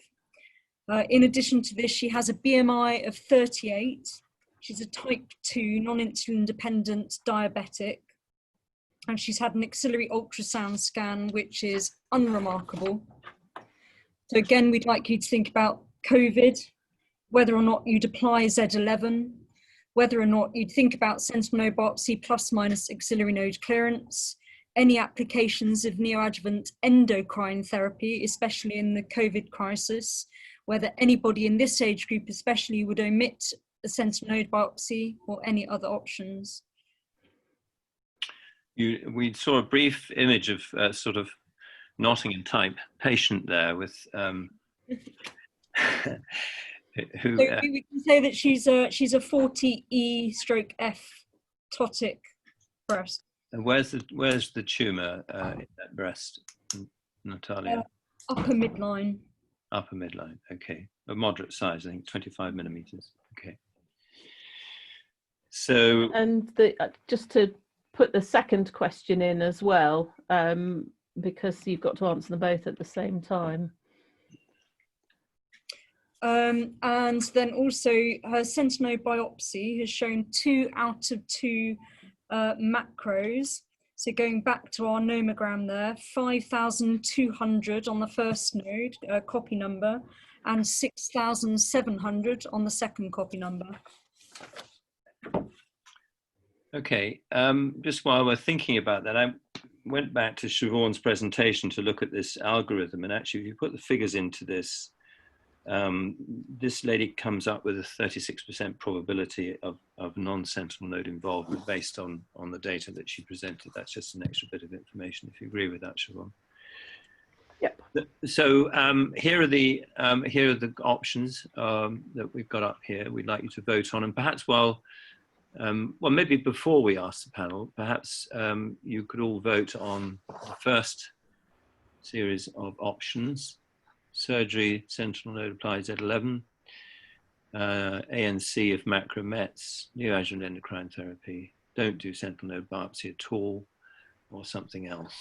In addition to this, she has a BMI of 38. She's a type 2 non-insulin dependent diabetic. And she's had an axillary ultrasound scan, which is unremarkable. So again, we'd like you to think about COVID, whether or not you'd apply Z11, whether or not you'd think about sentinel node biopsy plus minus axillary node clearance, any applications of neoadjuvant endocrine therapy, especially in the COVID crisis, whether anybody in this age group especially would omit a sentinel node biopsy or any other options. We saw a brief image of sort of Nottingham type patient there with who. So we can say that she's a 40E/F ptotic breast. And where's the tumor in that breast, Natalia? Upper midline. Upper midline. Okay, a moderate size, I think 25mm. Okay. So. And just to put the second question in as well, because you've got to answer them both at the same time. And then also her sentinel biopsy has shown 2 out of 2 macros. So going back to our nomogram there, 5,200 on the first node copy number and 6,700 on the second copy number. Okay, just while we're thinking about that, I went back to Siobhan's presentation to look at this algorithm, and actually if you put the figures into this, this lady comes up with a 36% probability of non-sentinel node involvement based on the data that she presented. That's just an extra bit of information, if you agree with that, Siobhan. Yep. So here are the options that we've got up here. We'd like you to vote on, and perhaps well, maybe before we ask the panel, perhaps you could all vote on the first series of options: surgery, sentinel node applied Z11, ANC of macromets, neoadjuvant endocrine therapy, don't do sentinel node biopsy at all, or something else.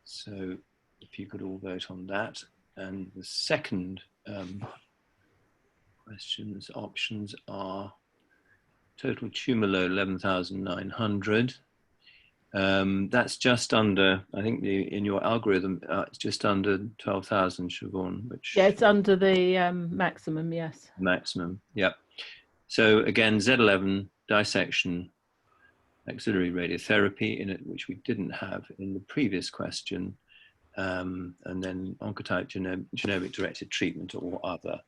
So if you could all vote on that. And the second options are total tumor load 11,900. That's just under, I think in your algorithm, it's just under 12,000, Siobhan, which... Yeah, it's under the maximum, yes. Maximum, yep. So again, Z11, dissection, auxiliary radiotherapy in it, which we didn't have in the previous question, and then oncotype genomic directed treatment or other.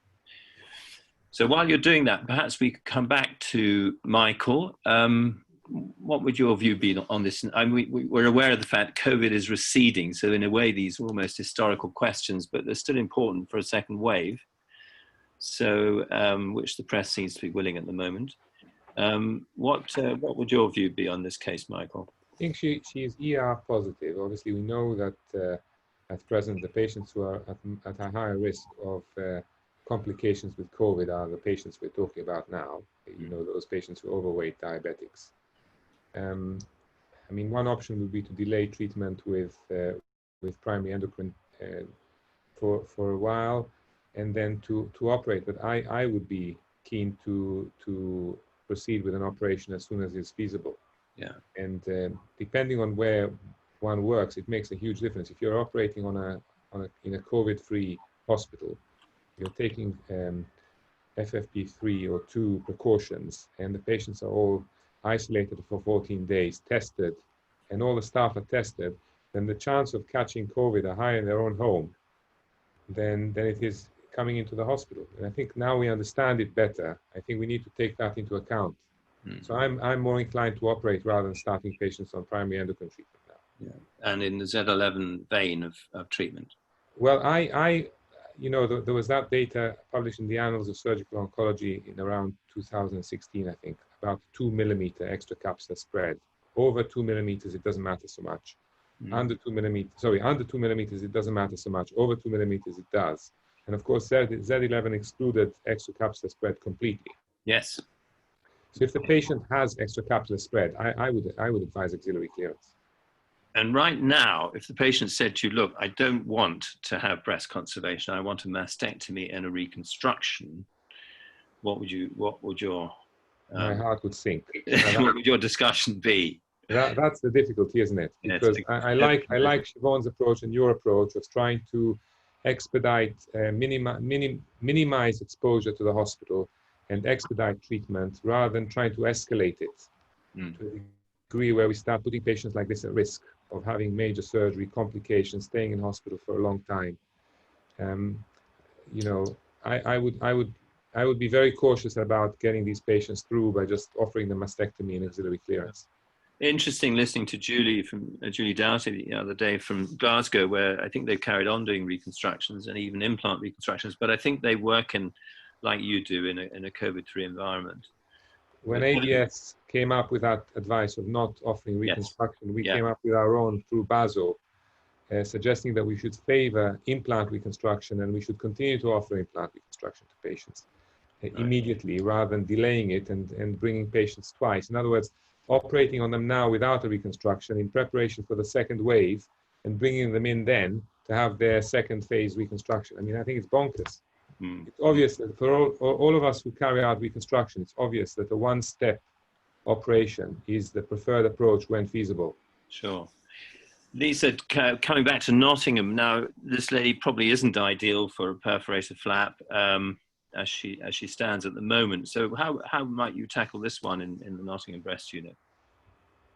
So while you're doing that, perhaps we could come back to Michael. What would your view be on this? We're aware of the fact COVID is receding, so in a way these are almost historical questions, but they're still important for a second wave, so which the press seems to be willing at the moment. What would your view be on this case, Michael? I think she is ER positive. Obviously, we know that at present the patients who are at a higher risk of complications with COVID are the patients we're talking about now. You know, those patients who are overweight diabetics. I mean, one option would be to delay treatment with primary endocrine for a while, and then to operate. But I would be keen to proceed with an operation as soon as it's feasible. Yeah. And depending on where one works, it makes a huge difference. If you're operating in a COVID-free hospital, you're taking FFP3 or 2 precautions, and the patients are all isolated for 14 days, tested, and all the staff are tested, then the chance of catching COVID are higher in their own home than it is coming into the hospital. And I think now we understand it better. I think we need to take that into account. So I'm more inclined to operate rather than starting patients on primary endocrine treatment now. Yeah. And in the Z11 vein of treatment? Well, you know, there was that data published in the Annals of Surgical Oncology in around 2016, I think, about 2 millimeter extracapsular spread. Over 2 millimeters, it doesn't matter so much. Under 2 millimeters, it doesn't matter so much. Over 2 millimeters, it does. And of course, Z11 excluded extracapsular spread completely. Yes. So if the patient has extracapsular spread, I would advise auxiliary clearance. And right now, if the patient said to you, look, I don't want to have breast conservation, I want a mastectomy and a reconstruction, what would your my heart would sink. what would your discussion be? That's the difficulty, isn't it? Because yes, I like Siobhan's approach and your approach of trying to expedite, minimize exposure to the hospital and expedite treatment rather than trying to escalate it to a degree where we start putting patients like this at risk of having major surgery, complications, staying in hospital for a long time. You know, I would be very cautious about getting these patients through by just offering them mastectomy and auxiliary clearance. Interesting listening to Julie Doughty the other day from Glasgow, where I think they've carried on doing reconstructions and even implant reconstructions, but I think they work in, like you do, in a COVID-3 environment. When ABS came up with that advice of not offering reconstruction, we came up with our own through BASO, suggesting that we should favor implant reconstruction and we should continue to offer implant reconstruction to patients immediately rather than delaying it and bringing patients twice. In other words, operating on them now without a reconstruction in preparation for the second wave and bringing them in then to have their second phase reconstruction. I mean, I think it's bonkers. It's obvious that for all of us who carry out reconstruction, it's obvious that a one-step operation is the preferred approach when feasible. Sure. Lisa, coming back to Nottingham, now this lady probably isn't ideal for a perforated flap as she stands at the moment. So how might you tackle this one in the Nottingham Breast Unit?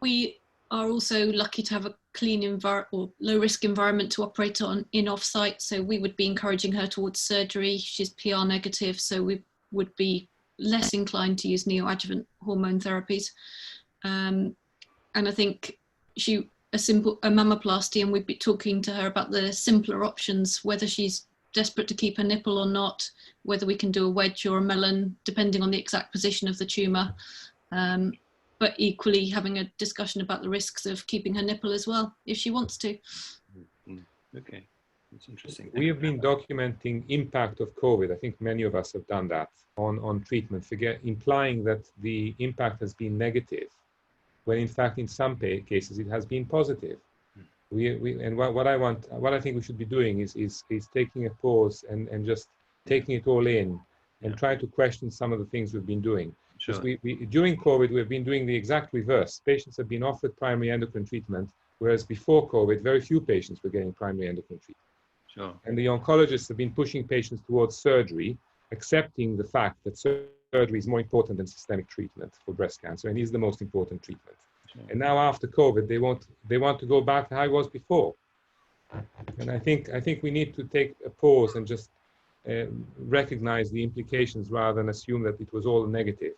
We are also lucky to have a clean or low-risk environment to operate on in off-site. So we would be encouraging her towards surgery. She's PR negative, so we would be less inclined to use neoadjuvant hormone therapies. And I think a mammoplasty, and we'd be talking to her about the simpler options, whether she's desperate to keep her nipple or not, whether we can do a wedge or a melon, depending on the exact position of the tumour. But equally having a discussion about the risks of keeping her nipple as well, if she wants to. Okay. It's interesting. We have been documenting impact of COVID. I think many of us have done that on treatment, implying that the impact has been negative, when in fact in some cases it has been positive. What I think we should be doing is taking a pause and just taking it all in and trying to question some of the things we've been doing. Sure. During COVID, we've been doing the exact reverse. Patients have been offered primary endocrine treatment, whereas before COVID, very few patients were getting primary endocrine treatment. Sure. And the oncologists have been pushing patients towards surgery, accepting the fact that surgery is more important than systemic treatment for breast cancer, and is the most important treatment. Sure. And now after COVID, they want to go back to how it was before. And I think we need to take a pause and just recognize the implications rather than assume that it was all negative.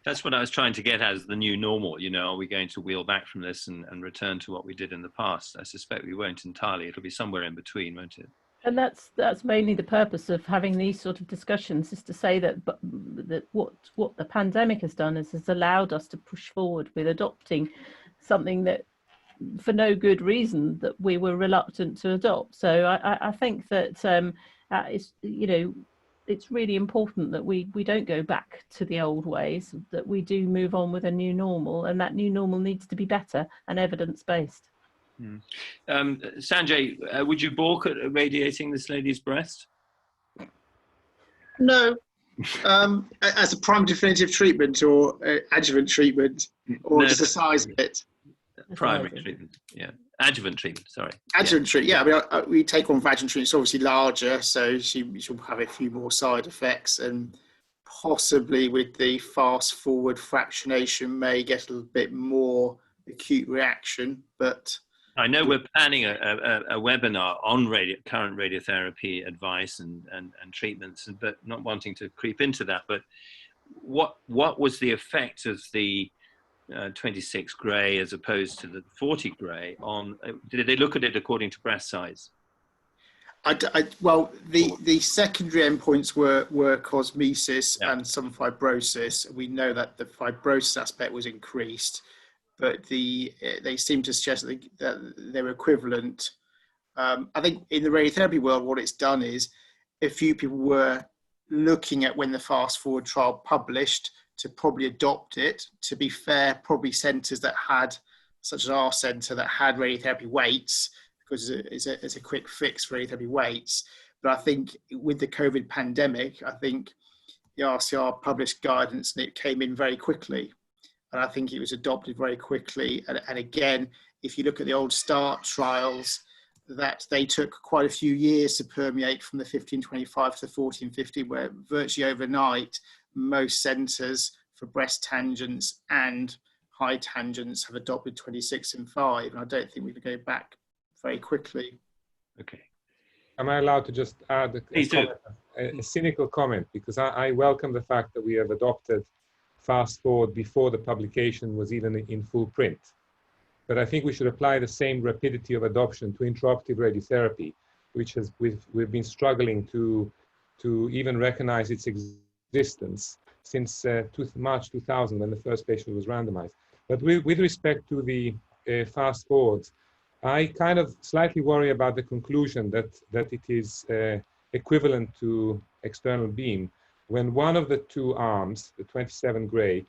That's what I was trying to get at as the new normal. You know, are we going to wheel back from this and return to what we did in the past? I suspect we won't entirely. It'll be somewhere in between, won't it? And that's mainly the purpose of having these sort of discussions, is to say that what the pandemic has done is has allowed us to push forward with adopting something that, for no good reason, that we were reluctant to adopt. So I think that it's, you know, it's really important that we don't go back to the old ways, that we do move on with a new normal, and that new normal needs to be better and evidence-based. Sanjay, would you balk at irradiating this lady's breast? No. As a prime definitive treatment or adjuvant treatment, or no, just the size of it? Primary treatment, yeah. Adjuvant treatment, sorry. Adjuvant treatment, yeah. I mean, we take on vaginal treatment. It's obviously larger, so she'll have a few more side effects, and possibly with the fast forward fractionation may get a little bit more acute reaction. But I know we're planning a webinar on current radiotherapy advice and treatments, but not wanting to creep into that. But what was the effect of the 26 gray as opposed to the 40 gray on? Did they look at it according to breast size? Well, the secondary endpoints were cosmesis and some fibrosis. We know that the fibrosis aspect was increased, but they seem to suggest that they're equivalent. I think in the radiotherapy world, what it's done is a few people were looking at when the fast forward trial published to probably adopt it. To be fair, probably centres that had, such as our centre, that had radiotherapy weights, because it's a quick fix for radiotherapy weights. But I think with the COVID pandemic, I think the RCR published guidance and it came in very quickly. And I think it was adopted very quickly. And again, if you look at the old START trials, that they took quite a few years to permeate from the 1525 to the 1450, where virtually overnight, most centres for breast tangents and high tangents have adopted 26 and 5. And I don't think we can go back very quickly. Okay. Am I allowed to just add a cynical comment? Because I welcome the fact that we have adopted fast forward before the publication was even in full print. But I think we should apply the same rapidity of adoption to intraoperative radiotherapy, which we've been struggling to even recognize its existence since March 2000, when the first patient was randomized. But with respect to the fast forwards, I kind of slightly worry about the conclusion that it is equivalent to external beam, when one of the two arms, the 27 gray,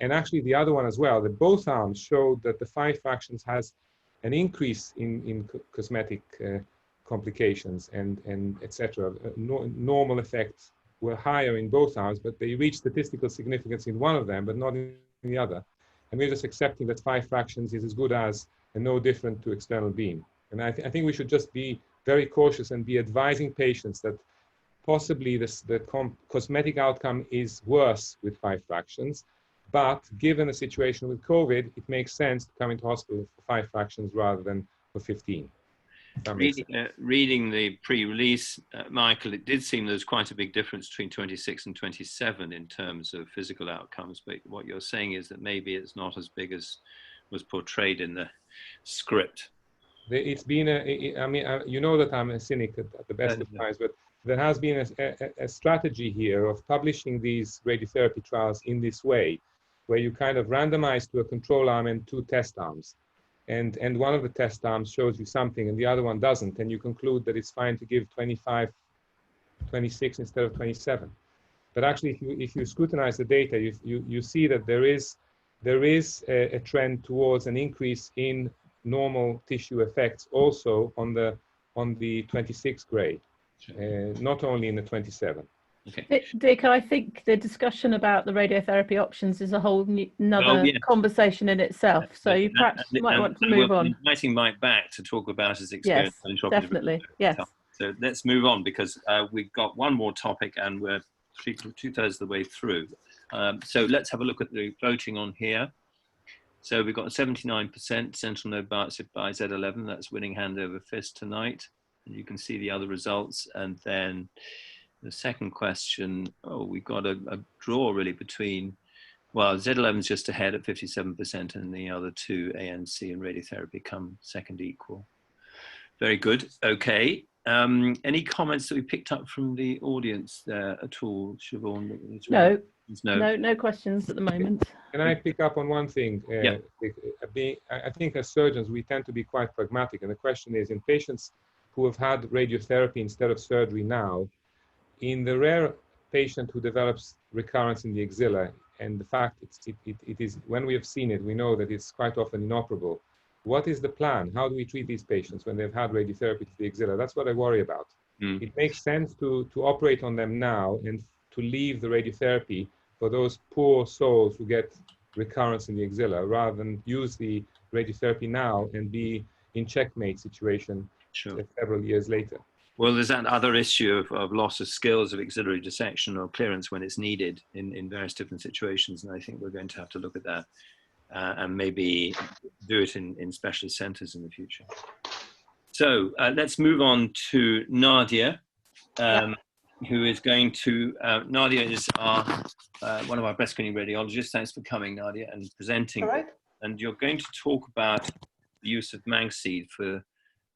and actually the other one as well, that both arms showed that the 5 fractions has an increase in cosmetic complications and etc. Normal effects were higher in both arms, but they reached statistical significance in one of them, but not in the other. And we're just accepting that 5 fractions is as good as and no different to external beam. And I think we should just be very cautious and be advising patients that possibly the cosmetic outcome is worse with 5 fractions, but given the situation with COVID, it makes sense to come into hospital for 5 fractions rather than for 15. Reading the pre-release, Michael, it did seem there's quite a big difference between 26 and 27 in terms of physical outcomes, but what you're saying is that maybe it's not as big as was portrayed in the script. It's been I mean, you know that I'm a cynic at the best of times, but there has been a strategy here of publishing these radiotherapy trials in this way, where you kind of randomize to a control arm and 2 test arms. and one of the test arms shows you something and the other one doesn't, and you conclude that it's fine to give 25, 26 instead of 27. But actually, if you scrutinize the data, you see that there is a trend towards an increase in normal tissue effects also on the 26 grade, not only in the 27. Okay. Dick, I think the discussion about the radiotherapy options is a whole another conversation in itself. So you perhaps might want to move on. Inviting Mike back to talk about his experience. Yes, definitely. Yes. So let's move on, because we've got one more topic and we're two-thirds of the way through. So let's have a look at the voting on here. So we've got 79% sentinel node biopsy by Z11. That's winning hand over fist tonight. And you can see the other results. And then the second question, we've got a draw really between, well, Z11 is just ahead at 57%, and the other two, ANC and radiotherapy, come second equal. Very good. Okay. Any comments that we picked up from the audience there at all, Siobhan? No questions at the moment. Can I pick up on one thing? Yeah. I think as surgeons, we tend to be quite pragmatic. And the question is, in patients who have had radiotherapy instead of surgery now, in the rare patient who develops recurrence in the axilla, and the fact it is, when we have seen it, we know that it's quite often inoperable. What is the plan? How do we treat these patients when they've had radiotherapy to the axilla? That's what I worry about. It makes sense to operate on them now and to leave the radiotherapy for those poor souls who get recurrence in the axilla, rather than use the radiotherapy now and be in checkmate situation several years later. Well, there's that other issue of loss of skills of axillary dissection or clearance when it's needed in various different situations. And I think we're going to have to look at that and maybe do it in specialist centers in the future. So let's move on to Nadia, who is going to, Nadia is one of our breast screening radiologists. Thanks for coming, Nadia, and presenting. All right. And you're going to talk about the use of MagSeed for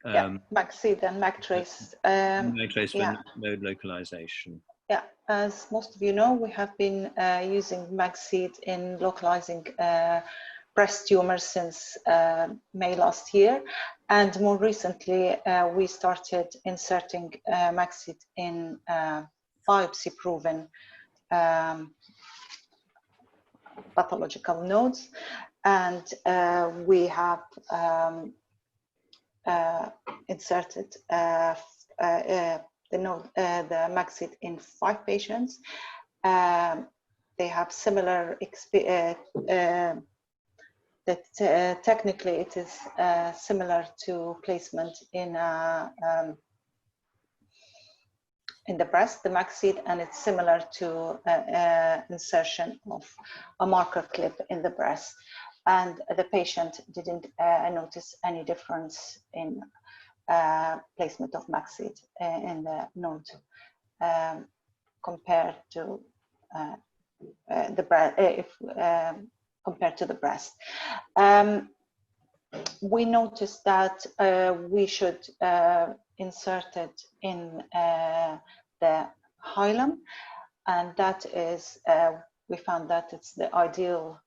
MagSeed and MagTrace. MagTrace for node localization. Yeah, as most of you know, we have been using MagSeed in localizing breast tumors since May last year. And more recently, we started inserting MagSeed in biopsy-proven pathological nodes. And we have inserted the MagSeed in 5 patients. They have similar technically it is similar to placement in the breast, the MagSeed, and it's similar to insertion of a marker clip in the breast. And the patient didn't notice any difference in placement of MagSeed in the node compared to the breast. Compared to the breast. We noticed that we should insert it in the hilum, and that is, we found that it's the ideal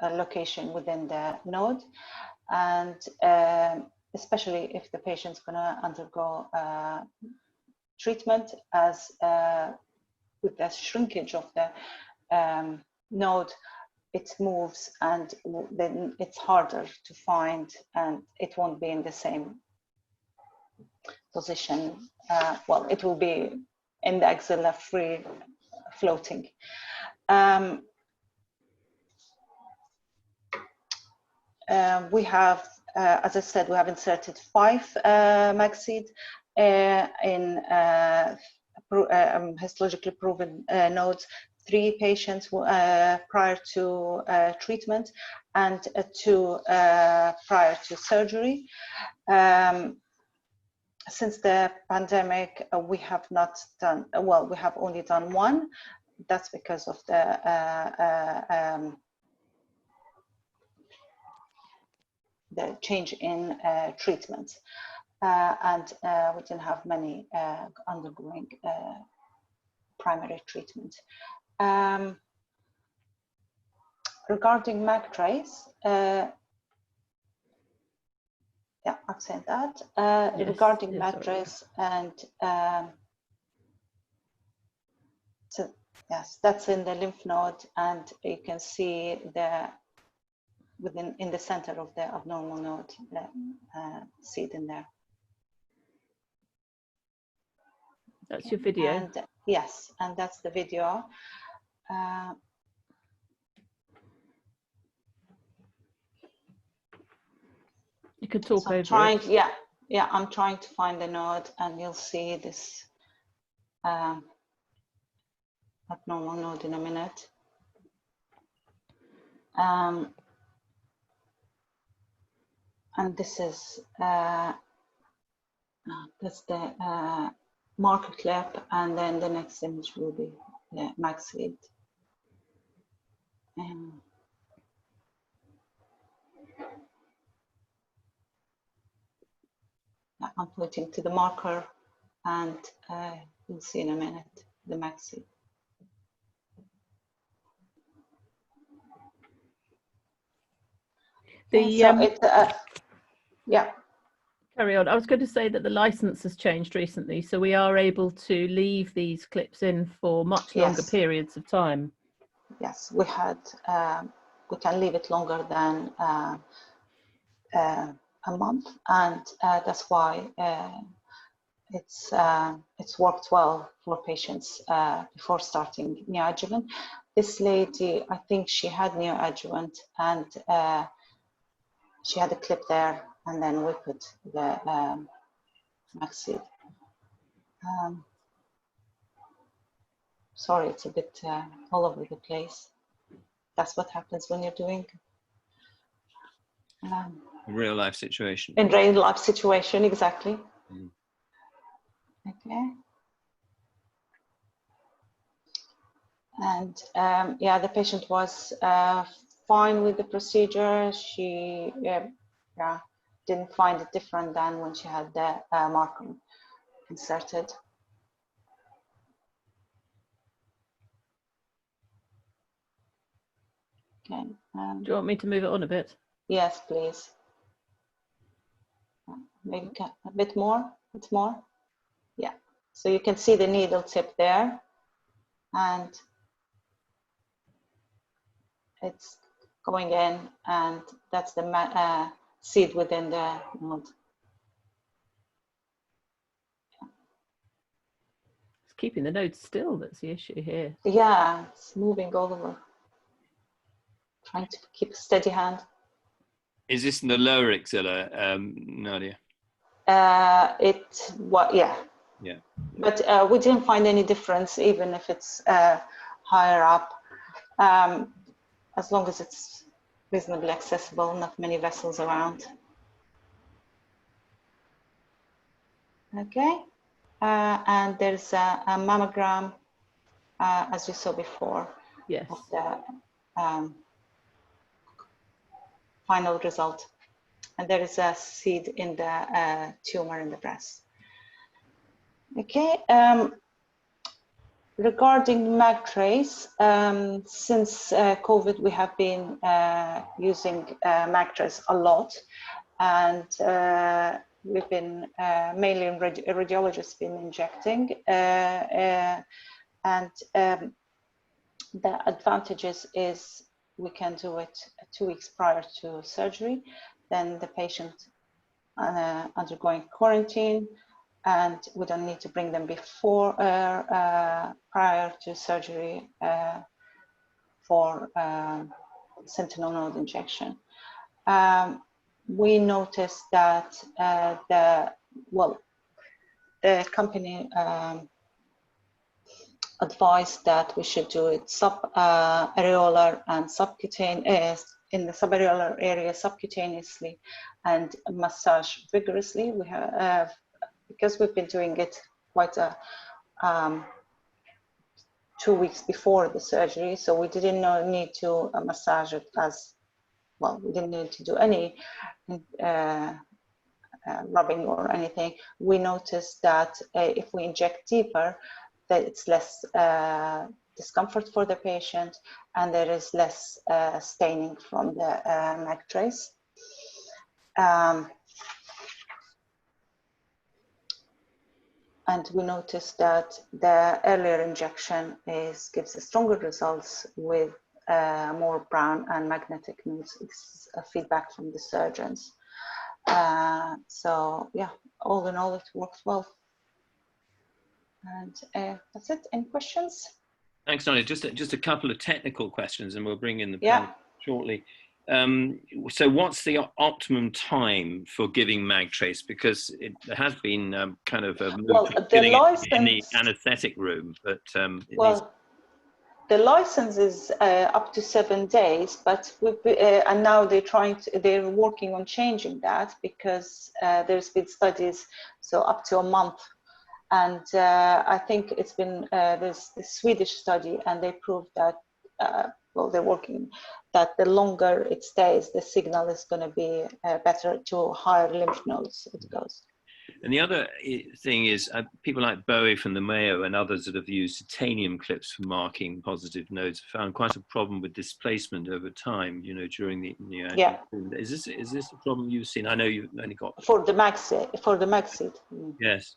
location within the node, and especially if the patient's gonna undergo treatment, as with the shrinkage of the node, it moves, and then it's harder to find, and it won't be in the same position. Well, it will be in the axilla free floating. We have, as I said, we have inserted 5 MagSeed in histologically proven nodes, 3 patients prior to treatment, and 2 prior to surgery. Since the pandemic, we have not done, well, we have only done 1. That's because of the change in treatment. And we didn't have many undergoing primary treatment. Regarding MagTrace, I've said that. Yes, Regarding yes, mattress and so yes, that's in the lymph node, and you can see the in the center of the abnormal node, the seed in there. That's your video. And yes, and that's the video. You could talk so over trying, it. Yeah, I'm trying to find the node, and you'll see this abnormal node in a minute. And this is that's the marker clip, and then the next image will be the max seed. I'm pointing to the marker, and you'll see in a minute the max seed. Yeah. Carry on. I was going to say that the license has changed recently, so we are able to leave these clips in for much longer periods of time. Yes, we can leave it longer than a month, and that's why it's worked well for patients before starting neoadjuvant. This lady, I think she had neoadjuvant, and she had a clip there, and then we put the max seed. Sorry, it's a bit all over the place. That's what happens when you're doing a real life situation. In real life situation, exactly. Okay. And yeah, the patient was fine with the procedure. She didn't find it different than when she had the marker inserted. Okay. Do you want me to move it on a bit? Yes, please. Maybe a bit more. Yeah. So you can see the needle tip there, and it's going in, and that's the seed within the node. It's keeping the node still, that's the issue here. Yeah, it's moving all over. Trying to keep a steady hand. Is this in the lower axilla, Nadia? Yeah. But we didn't find any difference, even if it's higher up, as long as it's reasonably accessible, not many vessels around. Okay, and there's a mammogram, as you saw before. Yes. Of the final result. And there is a seed in the tumor in the breast. Okay, regarding MAG trace, since COVID, we have been using MAG trace a lot, and we've been mainly radiologists been injecting, and the advantages is we can do it 2 weeks prior to surgery, then the patient undergoing quarantine, and we don't need to bring them before prior to surgery for sentinel node injection. We noticed that the company advised that we should do it subareolar and subcutaneous, in the subareolar area subcutaneously, and massage vigorously. We have, because we've been doing it quite 2 weeks before the surgery, so we didn't need to massage it as well. We didn't need to do any rubbing or anything. We noticed that if we inject deeper, that it's less discomfort for the patient, and there is less staining from the MAG trace. And we noticed that the earlier injection gives stronger results with more brown and magnetic nodes. It's a feedback from the surgeons. So yeah, all in all, it works well. And that's it. Any questions? Thanks, Nadia. Just a couple of technical questions, and we'll bring in the Yeah. panel shortly. So what's the optimum time for giving MagTrace? Because there has been kind of a move to giving it in the anaesthetic room, but the license is up to 7 days, but and now they're working on changing that, because there's been studies, so up to a month. And I think it's been there's the Swedish study, and they proved that well, they're working that the longer it stays, the signal is going to be better to higher lymph nodes it goes. And the other thing is people like Bowie from the Mayo and others that have used titanium clips for marking positive nodes have found quite a problem with displacement over time, you know, during the yeah. Is this a problem you've seen? I know you've only got for the MagSeed. Yes.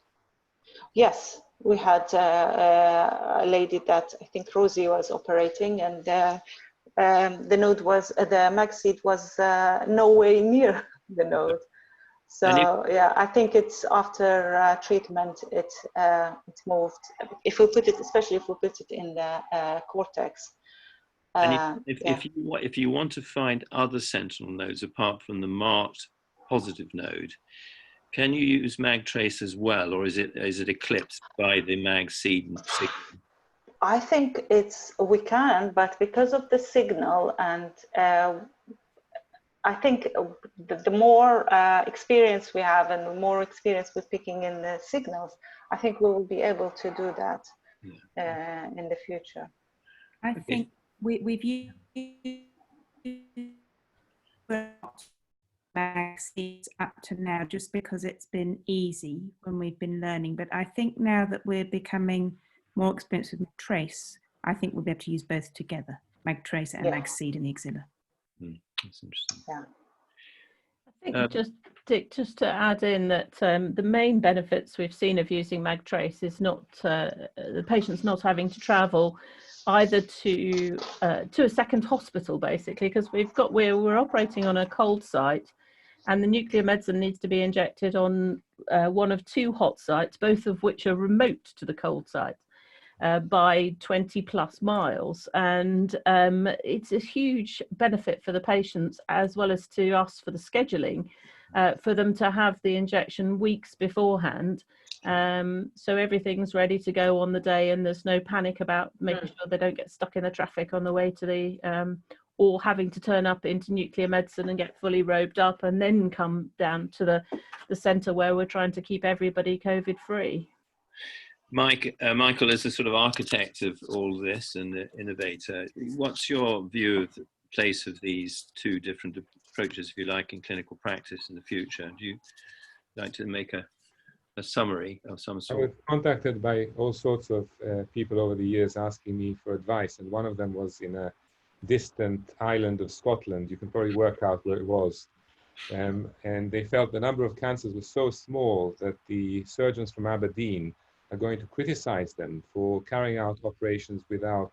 Yes, we had a lady that I think Rosie was operating, and the node was the MagSeed was no way near the node. So yeah, I think it's after treatment it moved. If we put it, especially if we put it in the cortex. And if you want to find other sentinel nodes apart from the marked positive node, can you use MagTrace as well, or is it eclipsed by the MagSeed signal? I think we can, but because of the signal, and I think the more experience we have and the more experience with picking in the signals, I think we will be able to do that in the future. I think we've used MagSeeds up to now just because it's been easy when we've been learning, but I think now that we're becoming more experienced with MagTrace, I think we'll be able to use both together, MagTrace and MagSeed in the axilla. That's interesting. Yeah. I think just to add in that the main benefits we've seen of using MagTrace is not the patients not having to travel either to a second hospital, basically, because we're operating on a cold site, and the nuclear medicine needs to be injected on one of 2 hot sites, both of which are remote to the cold site by 20+ miles. And it's a huge benefit for the patients as well as to us for the scheduling, for them to have the injection weeks beforehand. So everything's ready to go on the day, and there's no panic about making sure they don't get stuck in the traffic on the way to the or having to turn up into nuclear medicine and get fully robed up and then come down to the centre where we're trying to keep everybody COVID free. Michael, as the sort of architect of all this and the innovator, what's your view of the place of these 2 different approaches, if you like, in clinical practice in the future? Do you like to make a summary of some sort? I was contacted by all sorts of people over the years asking me for advice, and one of them was in a distant island of Scotland. You can probably work out where it was. And they felt the number of cancers was so small that the surgeons from Aberdeen are going to criticize them for carrying out operations without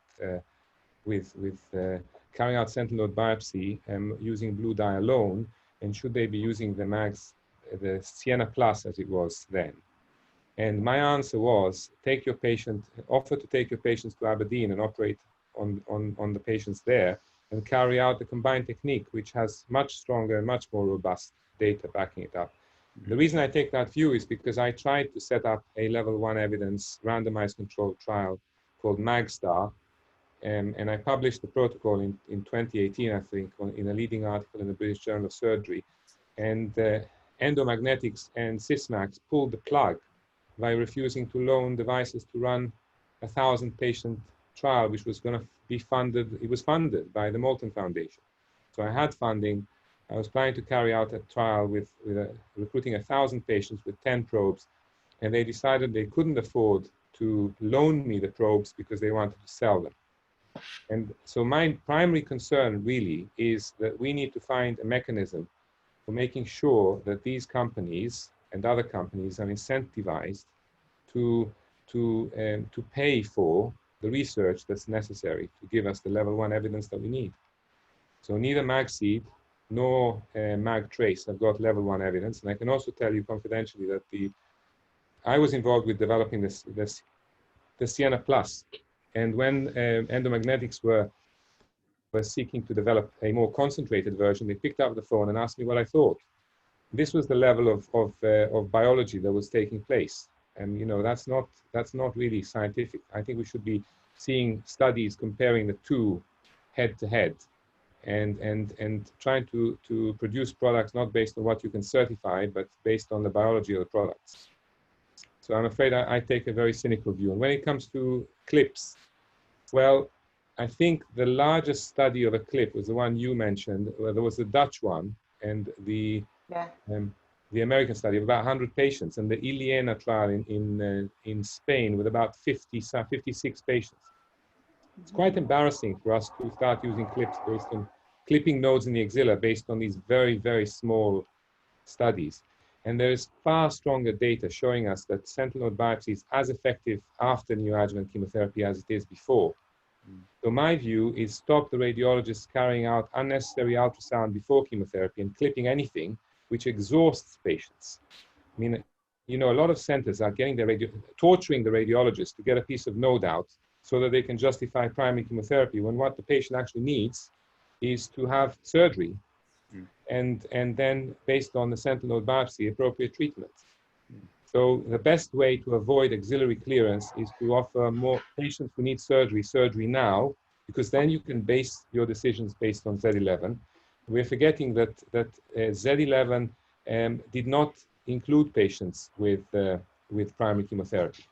carrying out sentinel node biopsy using blue dye alone, and should they be using the Sienna Plus as it was then. And my answer was, offer to take your patients to Aberdeen and operate on the patients there, and carry out the combined technique, which has much stronger and much more robust data backing it up. The reason I take that view is because I tried to set up a level 1 evidence randomized controlled trial called MagStar, and I published the protocol in 2018, I think, in a leading article in the British Journal of Surgery. And Endomagnetics and Sysmax pulled the plug by refusing to loan devices to run a 1,000-patient trial, which was going to be funded. It was funded by the Moulton Foundation. So I had funding. I was planning to carry out a trial with recruiting 1,000 patients with 10 probes, and they decided they couldn't afford to loan me the probes because they wanted to sell them. And so my primary concern really is that we need to find a mechanism for making sure that these companies and other companies are incentivized to pay for the research that's necessary to give us the level 1 evidence that we need. So neither MagSeed nor MagTrace have got level 1 evidence. And I can also tell you confidentially that I was involved with developing the Sienna Plus. And when Endomagnetics were seeking to develop a more concentrated version, they picked up the phone and asked me what I thought. This was the level of biology that was taking place. And you know, that's not really scientific. I think we should be seeing studies comparing the two head to head, and trying to produce products not based on what you can certify, but based on the biology of the products. So I'm afraid I take a very cynical view. And when it comes to clips, well, I think the largest study of a clip was the one you mentioned. Well, there was the Dutch one and the American study of about 100 patients, and the Iliena trial in Spain with about 56 patients. It's quite embarrassing for us to start using clips based on clipping nodes in the axilla based on these very, very small studies. And there is far stronger data showing us that sentinel node biopsy is as effective after neoadjuvant chemotherapy as it is before. So my view is stop the radiologists carrying out unnecessary ultrasound before chemotherapy and clipping anything which exhausts patients. I mean, you know, a lot of centers are getting torturing the radiologist to get a piece of node out so that they can justify primary chemotherapy, when what the patient actually needs is to have surgery and then, based on the sentinel node biopsy, appropriate treatment. So the best way to avoid axillary clearance is to offer more patients who need surgery now, because then you can base your decisions based on Z11. We're forgetting that Z11 did not include patients with primary chemotherapy.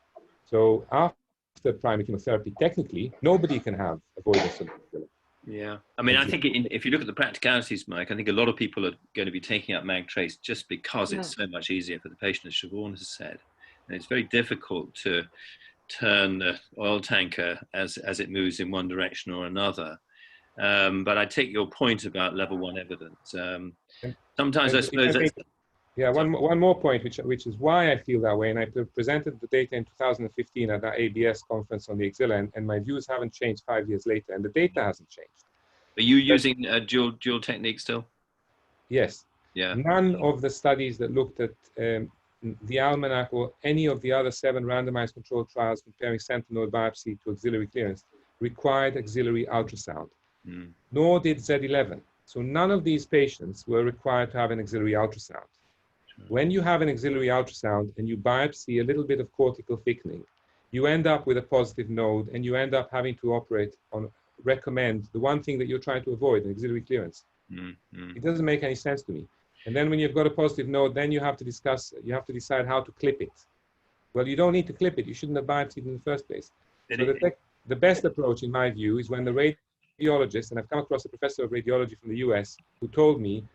So after primary chemotherapy, technically, nobody can have avoidance of axilla. Yeah, I mean, I think if you look at the practicalities, Mike, I think a lot of people are going to be taking up MagTrace just because it's so much easier for the patient, as Siobhan has said. And it's very difficult to turn the oil tanker as it moves in one direction or another. But I take your point about level 1 evidence. Sometimes I suppose that's... Yeah, one more point, which is why I feel that way. And I presented the data in 2015 at that ABS conference on the axilla, and my views haven't changed 5 years later, and the data hasn't changed. Are you using dual technique still? Yes. Yeah. None of the studies that looked at the Almanac or any of the other 7 randomized controlled trials comparing sentinel node biopsy to axillary clearance required axillary ultrasound, nor did Z11. So none of these patients were required to have an axillary ultrasound. When you have an axillary ultrasound and you biopsy a little bit of cortical thickening, you end up with a positive node, and you end up having to recommend the one thing that you're trying to avoid, an axillary clearance. It doesn't make any sense to me. And then when you've got a positive node, then you have to decide how to clip it. Well, you don't need to clip it. You shouldn't have biopsied in the first place. So the best approach, in my view, is when the radiologist, and I've come across a professor of radiology from the US who told me,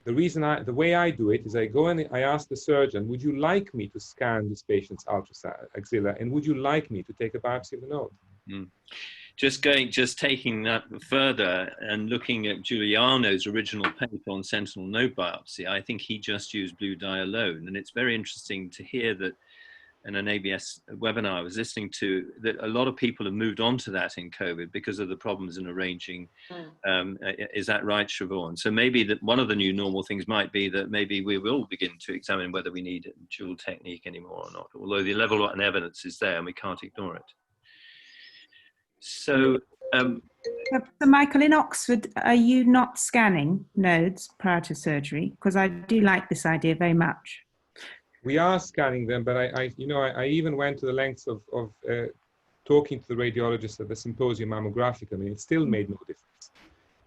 the way I do it is I go and I ask the surgeon, would you like me to scan this patient's axilla, and would you like me to take a biopsy of the node? Just taking that further and looking at Giuliano's original paper on sentinel node biopsy, I think he just used blue dye alone. And it's very interesting to hear that in an ABS webinar I was listening to, that a lot of people have moved on to that in COVID because of the problems in arranging. Is that right, Siobhan? So maybe that one of the new normal things might be that maybe we will begin to examine whether we need dual technique anymore or not, although the level of evidence is there and we can't ignore it. So, so Michael, in Oxford, are you not scanning nodes prior to surgery? Because I do like this idea very much. We are scanning them, but I even went to the lengths of talking to the radiologists at the symposium mammographic. I mean, it still made no difference.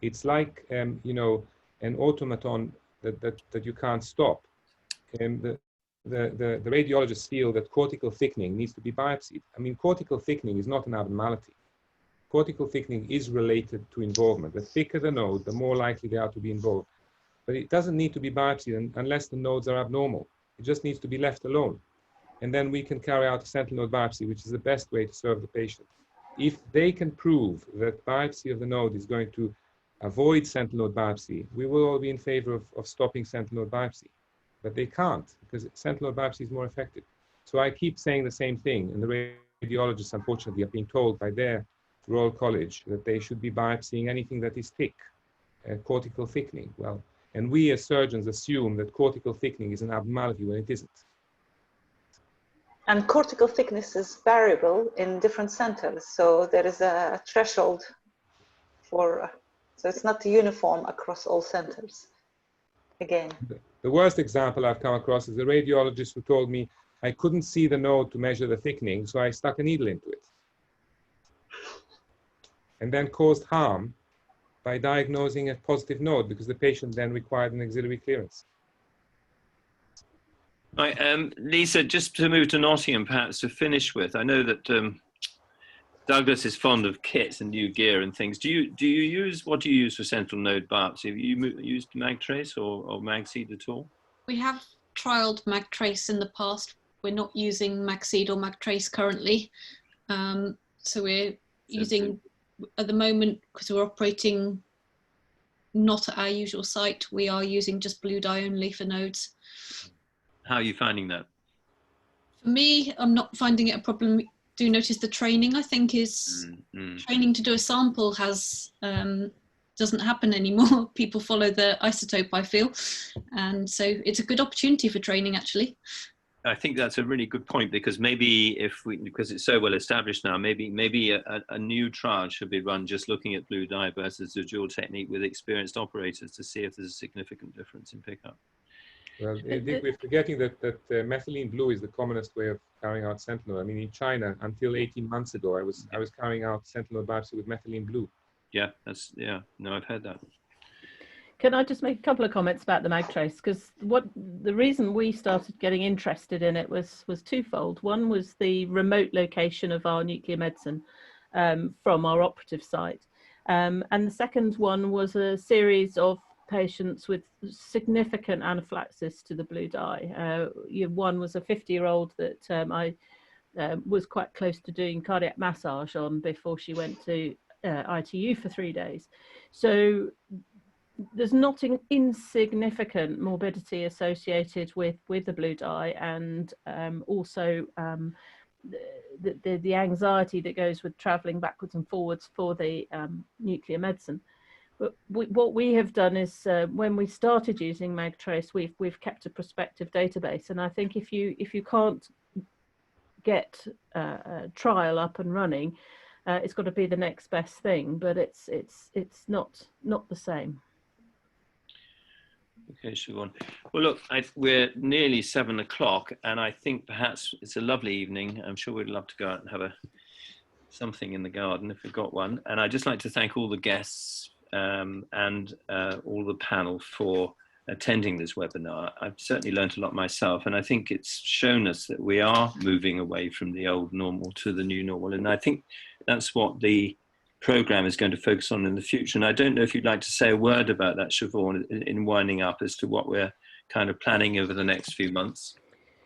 It's like an automaton that you can't stop. And the radiologists feel that cortical thickening needs to be biopsied. I mean, cortical thickening is not an abnormality. Cortical thickening is related to involvement. The thicker the node, the more likely they are to be involved. But it doesn't need to be biopsied unless the nodes are abnormal. It just needs to be left alone. And then we can carry out a sentinel node biopsy, which is the best way to serve the patient. If they can prove that biopsy of the node is going to avoid sentinel node biopsy, we will all be in favor of stopping sentinel node biopsy. But they can't, because sentinel node biopsy is more effective. So I keep saying the same thing, and the radiologists, unfortunately, are being told by their Royal College that they should be biopsying anything that is thick, cortical thickening. Well, and we as surgeons assume that cortical thickening is an abnormality when it isn't. And cortical thickness is variable in different centers, so there is a threshold for, so it's not uniform across all centers. Again, the worst example I've come across is a radiologist who told me I couldn't see the node to measure the thickening, so I stuck a needle into it, and then caused harm by diagnosing a positive node because the patient then required an auxiliary clearance. Right, Lisa, just to move to Nottingham, perhaps to finish with, I know that Douglas is fond of kits and new gear and things. What do you use for sentinel node biopsy? Have you used MagTrace or MagSeed at all? We have trialed MagTrace in the past. We're not using MagSeed or MagTrace currently. So we're using, at the moment, because we're operating not at our usual site, we are using just blue dye only for nodes. How are you finding that? For me, I'm not finding it a problem. Do notice the training, I think, is training to do a sample doesn't happen anymore. People follow the isotope, I feel. And so it's a good opportunity for training, actually. I think that's a really good point, because maybe because it's so well established now, maybe a new trial should be run just looking at blue dye versus the dual technique with experienced operators to see if there's a significant difference in pickup. Well, we're forgetting that methylene blue is the commonest way of carrying out sentinel. I mean, in China, until 18 months ago, I was carrying out sentinel biopsy with methylene blue. Yeah, no, I've heard that. Can I just make a couple of comments about the MagTrace? Because the reason we started getting interested in it was twofold. One was the remote location of our nuclear medicine from our operative site, and the second one was a series of patients with significant anaphylaxis to the blue dye. One was a 50-year-old that I was quite close to doing cardiac massage on before she went to ITU for 3 days. So there's not an insignificant morbidity associated with the blue dye, and also the anxiety that goes with traveling backwards and forwards for the nuclear medicine. But what we have done is when we started using MagTrace, we've kept a prospective database, and I think if you can't get a trial up and running, it's got to be the next best thing, but it's not the same. Okay, Siobhan. Well, look, we're nearly 7 o'clock, and I think perhaps it's a lovely evening. I'm sure we'd love to go out and have something in the garden if we've got one. And I'd just like to thank all the guests and all the panel for attending this webinar. I've certainly learned a lot myself, and I think it's shown us that we are moving away from the old normal to the new normal. And I think that's what the program is going to focus on in the future. And I don't know if you'd like to say a word about that, Siobhan, in winding up as to what we're kind of planning over the next few months.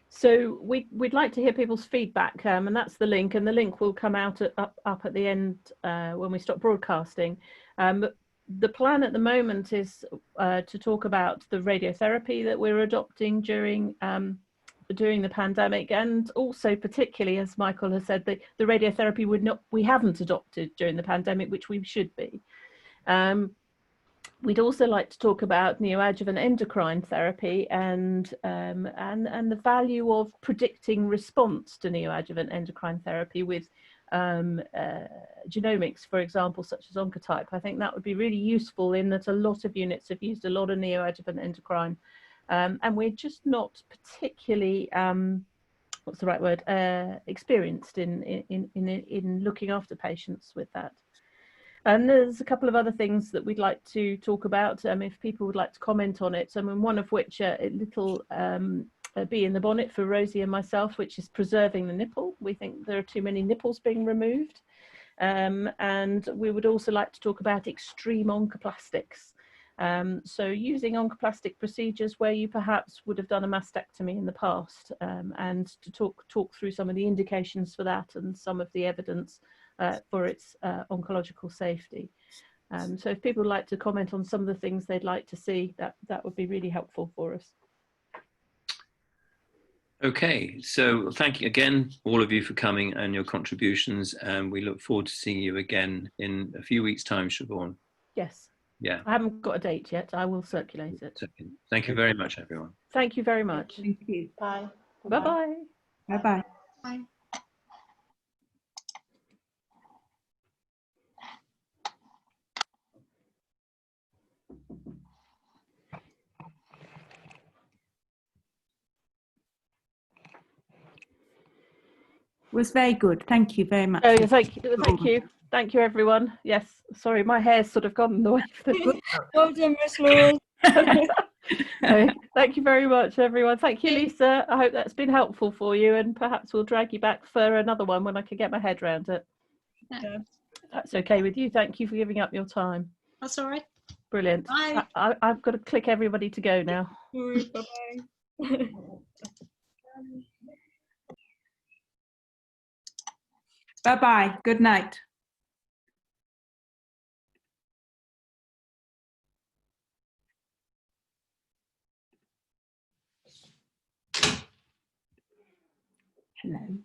So we'd like to hear people's feedback, and that's the link, and the link will come out up at the end when we stop broadcasting. But the plan at the moment is to talk about the radiotherapy that we're adopting during the pandemic, and also particularly, as Michael has said, the radiotherapy we haven't adopted during the pandemic, which we should be. We'd also like to talk about neoadjuvant endocrine therapy and the value of predicting response to neoadjuvant endocrine therapy with genomics, for example, such as Oncotype. I think that would be really useful in that a lot of units have used a lot of neoadjuvant endocrine, and we're just not particularly what's the right word, experienced in looking after patients with that. And there's a couple of other things that we'd like to talk about, if people would like to comment on it. I mean, one of which a little bee in the bonnet for Rosie and myself, which is preserving the nipple. We think there are too many nipples being removed. And we would also like to talk about extreme oncoplastics. So using oncoplastic procedures where you perhaps would have done a mastectomy in the past, and to talk through some of the indications for that and some of the evidence for its oncological safety. So if people would like to comment on some of the things they'd like to see, that would be really helpful for us. Okay, so thank you again, all of you, for coming and your contributions, and we look forward to seeing you again in a few weeks' time, Siobhan. Yes. Yeah. I haven't got a date yet. I will circulate it. Thank you very much, everyone. Thank you very much. Thank you. Bye. Bye-bye. Bye-bye. Bye. Was very good. Thank you very much. Oh, thank you, everyone. Yes, sorry, my hair's sort of gone the way. Well done, Miss Laura. No, thank you very much, everyone. Thank you, Lisa. I hope that's been helpful for you, and perhaps we'll drag you back for another one when I can get my head around it. Yeah. That's okay with you. Thank you for giving up your time. That's all right. Brilliant. Bye. I've got to click everybody to go now. Bye-bye. Bye-bye. Good night. Hello.